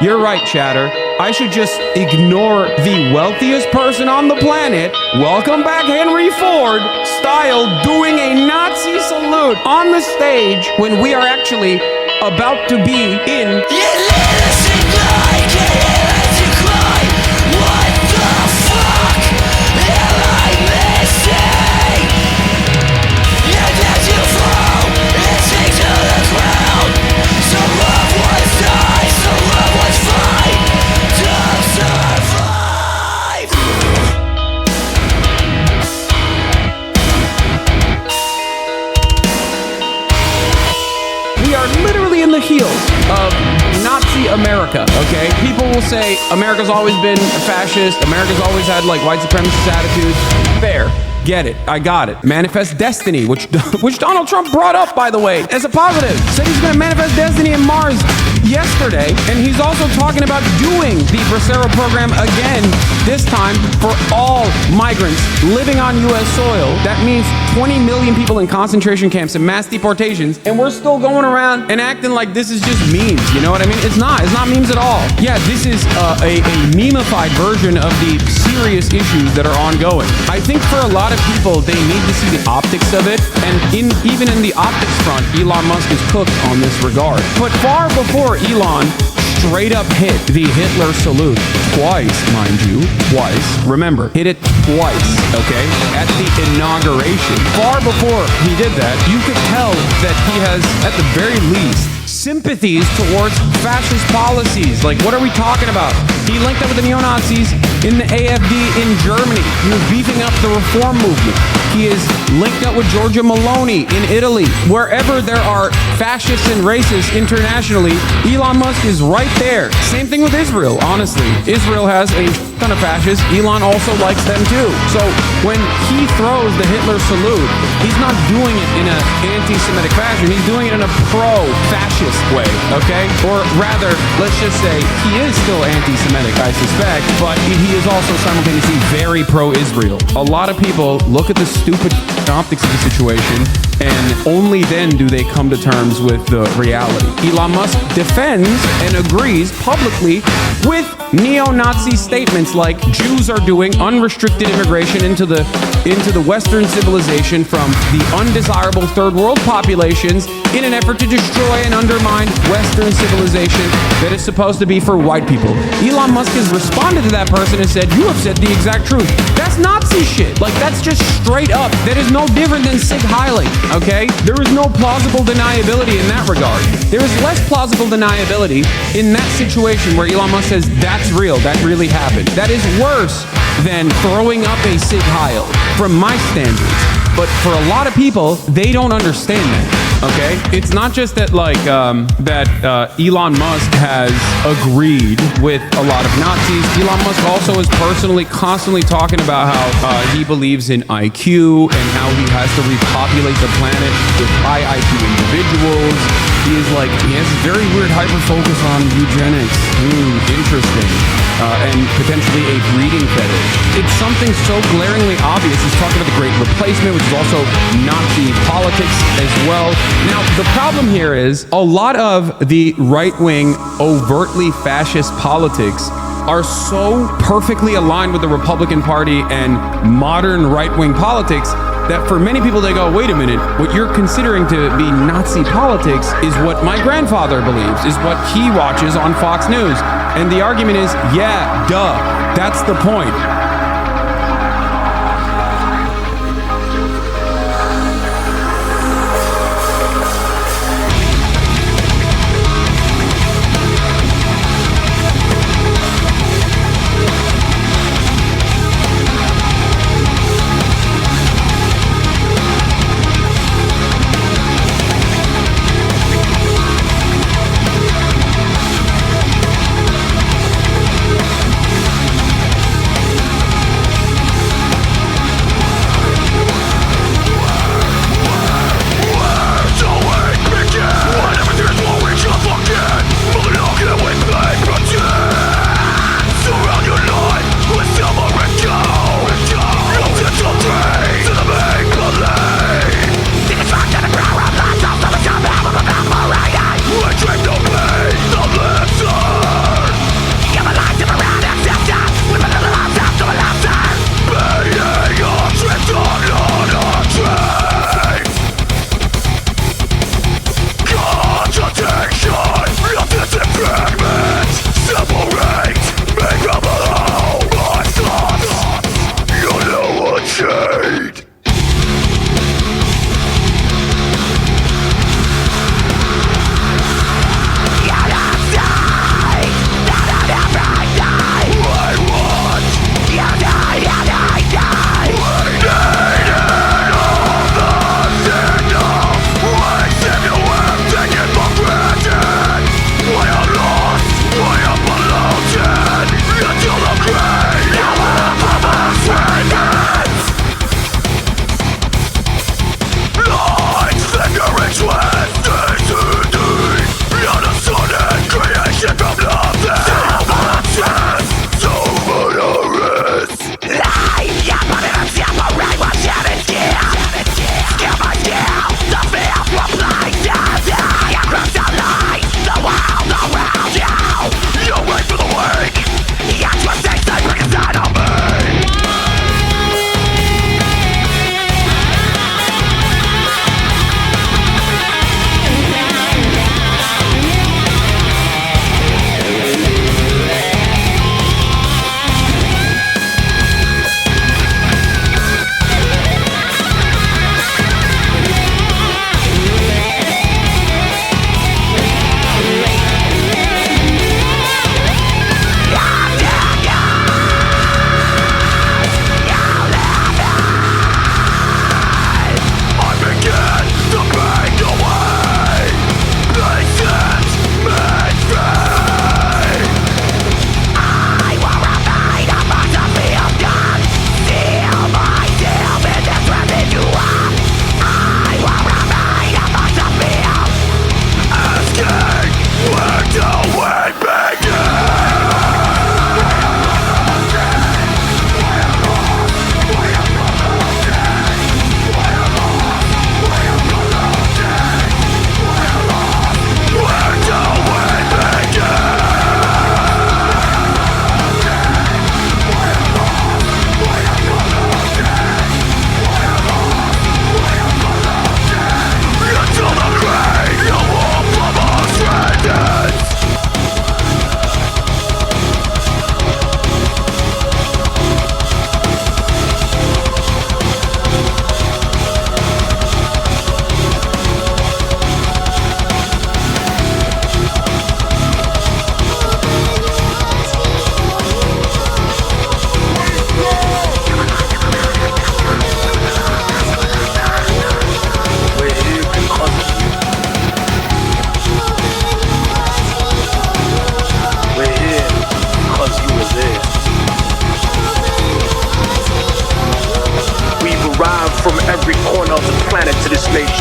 You're right, Chatter. I should just ignore the wealthiest person on the planet. Welcome back, Henry Ford style, doing a Nazi salute on the stage when we are actually about to be in. In the heels of Nazi America, okay? People will say America's always been fascist, America's always had like white supremacist attitudes. Fair. Get it. I got it. Manifest destiny, which Donald Trump brought up, by the way, as a positive. Said he's going to manifest destiny in Mars yesterday, and he's also talking about doing the Bracero program again, this time for all migrants living on U.S. soil. That means 20 million people in concentration camps and mass deportations, and we're still going around and acting like this is just memes, you know what I mean? It's not memes at all. Yeah, this is a memified version of the serious issues that are ongoing. I think for a lot of people, they need to see the optics of it, and even in the optics front, Elon Musk is cooked on this regard. But far before Elon straight up hit the Hitler salute twice, mind you, twice. Remember, hit it twice, okay? At the inauguration. Far before he did that, you could tell that he has, at the very least, sympathies towards fascist policies. Like, what are we talking about? He linked up with the neo-Nazis in the AfD in Germany. He was beefing up the reform movement. He is linked up with Giorgia Meloni in Italy. Wherever there are fascists and racists internationally, Elon Musk is right there. Same thing with Israel, honestly. Israel has a ton of fascists. Elon also likes them too. So when he throws the Hitler salute, he's not doing it in an anti-Semitic fashion. He's doing it in a pro-fascist way, okay? Or rather, let's just say he is still anti-Semitic, I suspect, but he is also simultaneously very pro-Israel. A lot of people look at the stupid optics of the situation, and only then do they come to terms with the reality. Elon Musk defends and agrees publicly with neo-Nazi statements like Jews are doing unrestricted immigration into the Western civilization from the undesirable third world populations in an effort to destroy and undermine Western civilization that is supposed to be for white people. Elon Musk has responded to that person and said, you have said the exact truth. That's Nazi shit. Like, that's just straight up. That is no different than Sig Heiling, okay? There is no plausible deniability in that regard. There is less plausible deniability in that situation where Elon Musk says, that's real, that really happened. That is worse than throwing up a Sig Heil from my standards. But for a lot of people, they don't understand that, okay? It's not just that, like, Elon Musk has agreed with a lot of Nazis. Elon Musk also is personally constantly talking about how he believes in IQ and how he has to repopulate the planet with high IQ individuals. He has a very weird hyper-focus on eugenics. Interesting. And potentially a breeding fetish. It's something so glaringly obvious. He's talking about the Great Replacement, which is also Nazi politics as well. Now, the problem here is a lot of the right-wing, overtly fascist politics are so perfectly aligned with the Republican Party and modern right-wing politics that for many people they go, wait a minute, what you're considering to be Nazi politics is what my grandfather believes, is what he watches on Fox News. And the argument is, yeah, duh, that's the point.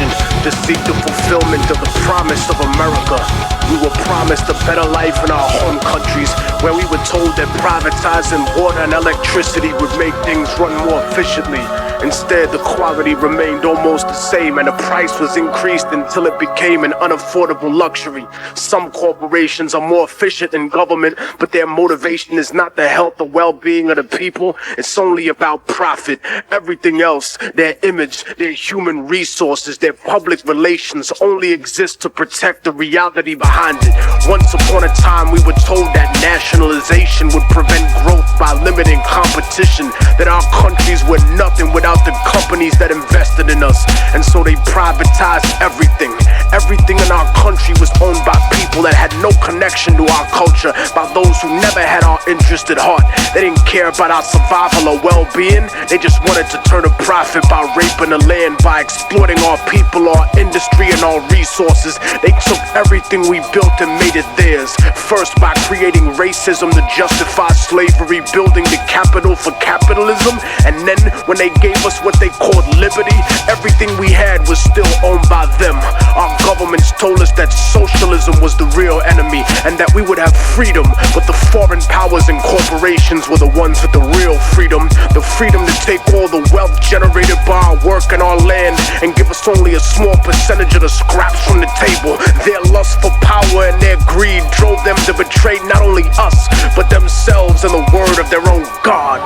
generations to seek the fulfillment of the promise of America. We were promised a better life in our home countries, where we were told that privatizing water and electricity would make things run more efficiently. Instead, the quality remained almost the same, and the price was increased until it became an unaffordable luxury. Some corporations are more efficient in government, but their motivation is not the health or well-being of the people. It's only about profit. Everything else, their image, their human resources, their public relations, only exist to protect the reality behind it. Once upon a time, we were told that nationalization would prevent growth by limiting competition, that our countries were nothing without the companies that invested in us. And so they privatized everything. Everything in our country was owned by people that had no connection to our culture, by those who never had our interest at heart. They didn't care about our survival or well-being. They just wanted to turn a profit by raping the land, by exploiting our people, our industry, and our resources. They took everything we built and made it theirs. First by creating racism to justify slavery, building the capital for capitalism, and then when they gave us what they called liberty, everything we had was still owned by them. Our governments told us that socialism was the real enemy and that we would have freedom, but the foreign powers and corporations were the ones with the real freedom. The freedom to take all the wealth generated by our work and our land and give us only a small percentage of the scraps from the table. Their lust for power and their greed drove them to betray not only us, but themselves and the word of their own God.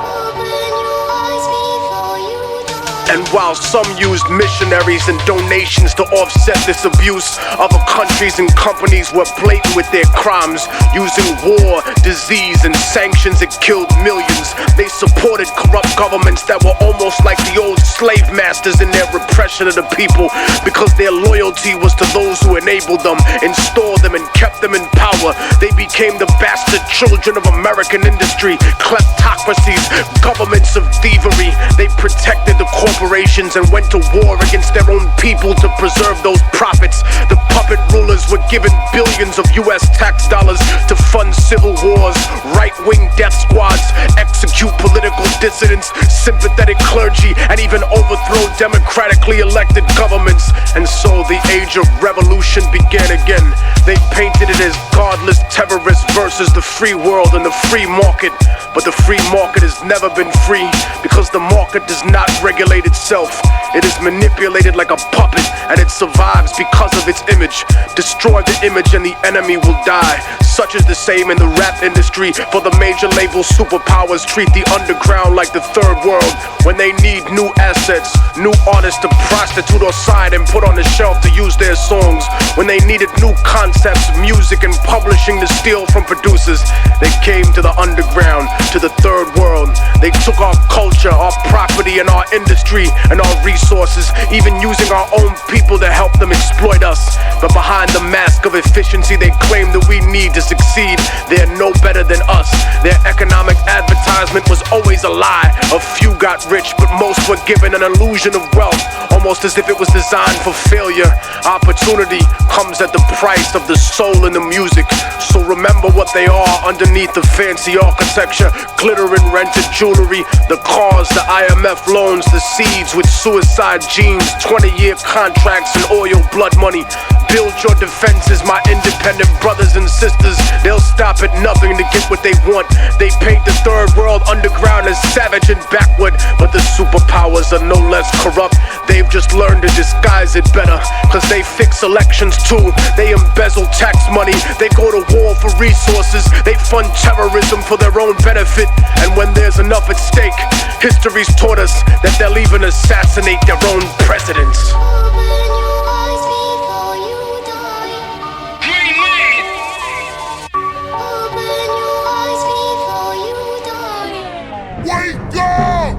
And while some used missionaries and donations to offset this abuse, other countries and companies were blatant with their crimes, using war, disease, and sanctions that killed millions. They supported corrupt governments that were almost like the old slave masters in their repression of the people, because their loyalty was to those who enabled them, installed them, and kept them in power. They became the bastard children of American industry, kleptocracies, governments of thievery. They protected the corporations and went to war against their own people to preserve those profits. The puppet rulers were given billions of US tax dollars to fund civil wars, right-wing death squads, execute political dissidents, sympathetic clergy, and even overthrow democratically elected governments. And so the age of revolution began again. They painted it as godless terrorists versus the free world and the free market. But the free market has never been free, because the market does not regulate itself. It is manipulated like a puppet, and it survives because of its image. Destroy the image and the enemy will die. Such is the same in the rap industry, for the major label superpowers treat the underground like the third world. When they need new assets, new artists to prostitute or sign and put on the shelf to use their songs. When they needed new concepts, music, and publishing to steal from producers, they came to the underground, to the third world. They took our culture, our property, and our industry, and our resources, even using our own people to help them exploit us. But behind the mask of efficiency they claim that we need to succeed, they're no better than us. Their economic advertisement was always a lie. A few got rich, but most were given an illusion of wealth, almost as if it was designed for failure. Opportunity comes at the price of the soul in the music. So remember what they are underneath the fancy architecture: glitter and rented jewelry, the cars, the IMF loans, the seeds with suicide genes, 20-year contracts and oil blood money. Build your defenses, my independent brothers and sisters. They'll stop at nothing to get what they want. They paint the third world underground as savage and backward, but the superpowers are no less corrupt. They've just learned to disguise it better, cause they fix elections too. They embezzle tax money, they go to war for resources, they fund terrorism for their own benefit. And when there's enough at stake, history's taught us that they'll even assassinate their own presidents.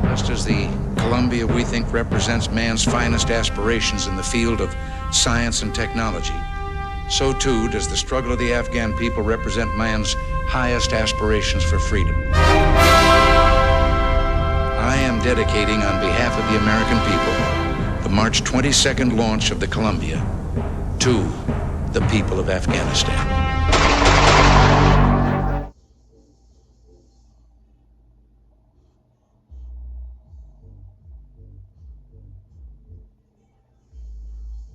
Just as the Columbia we think represents man's finest aspirations in the field of science and technology, so too does the struggle of the Afghan people represent man's highest aspirations for freedom. I am dedicating on behalf of the American people the March 22nd launch of the Columbia to the people of Afghanistan.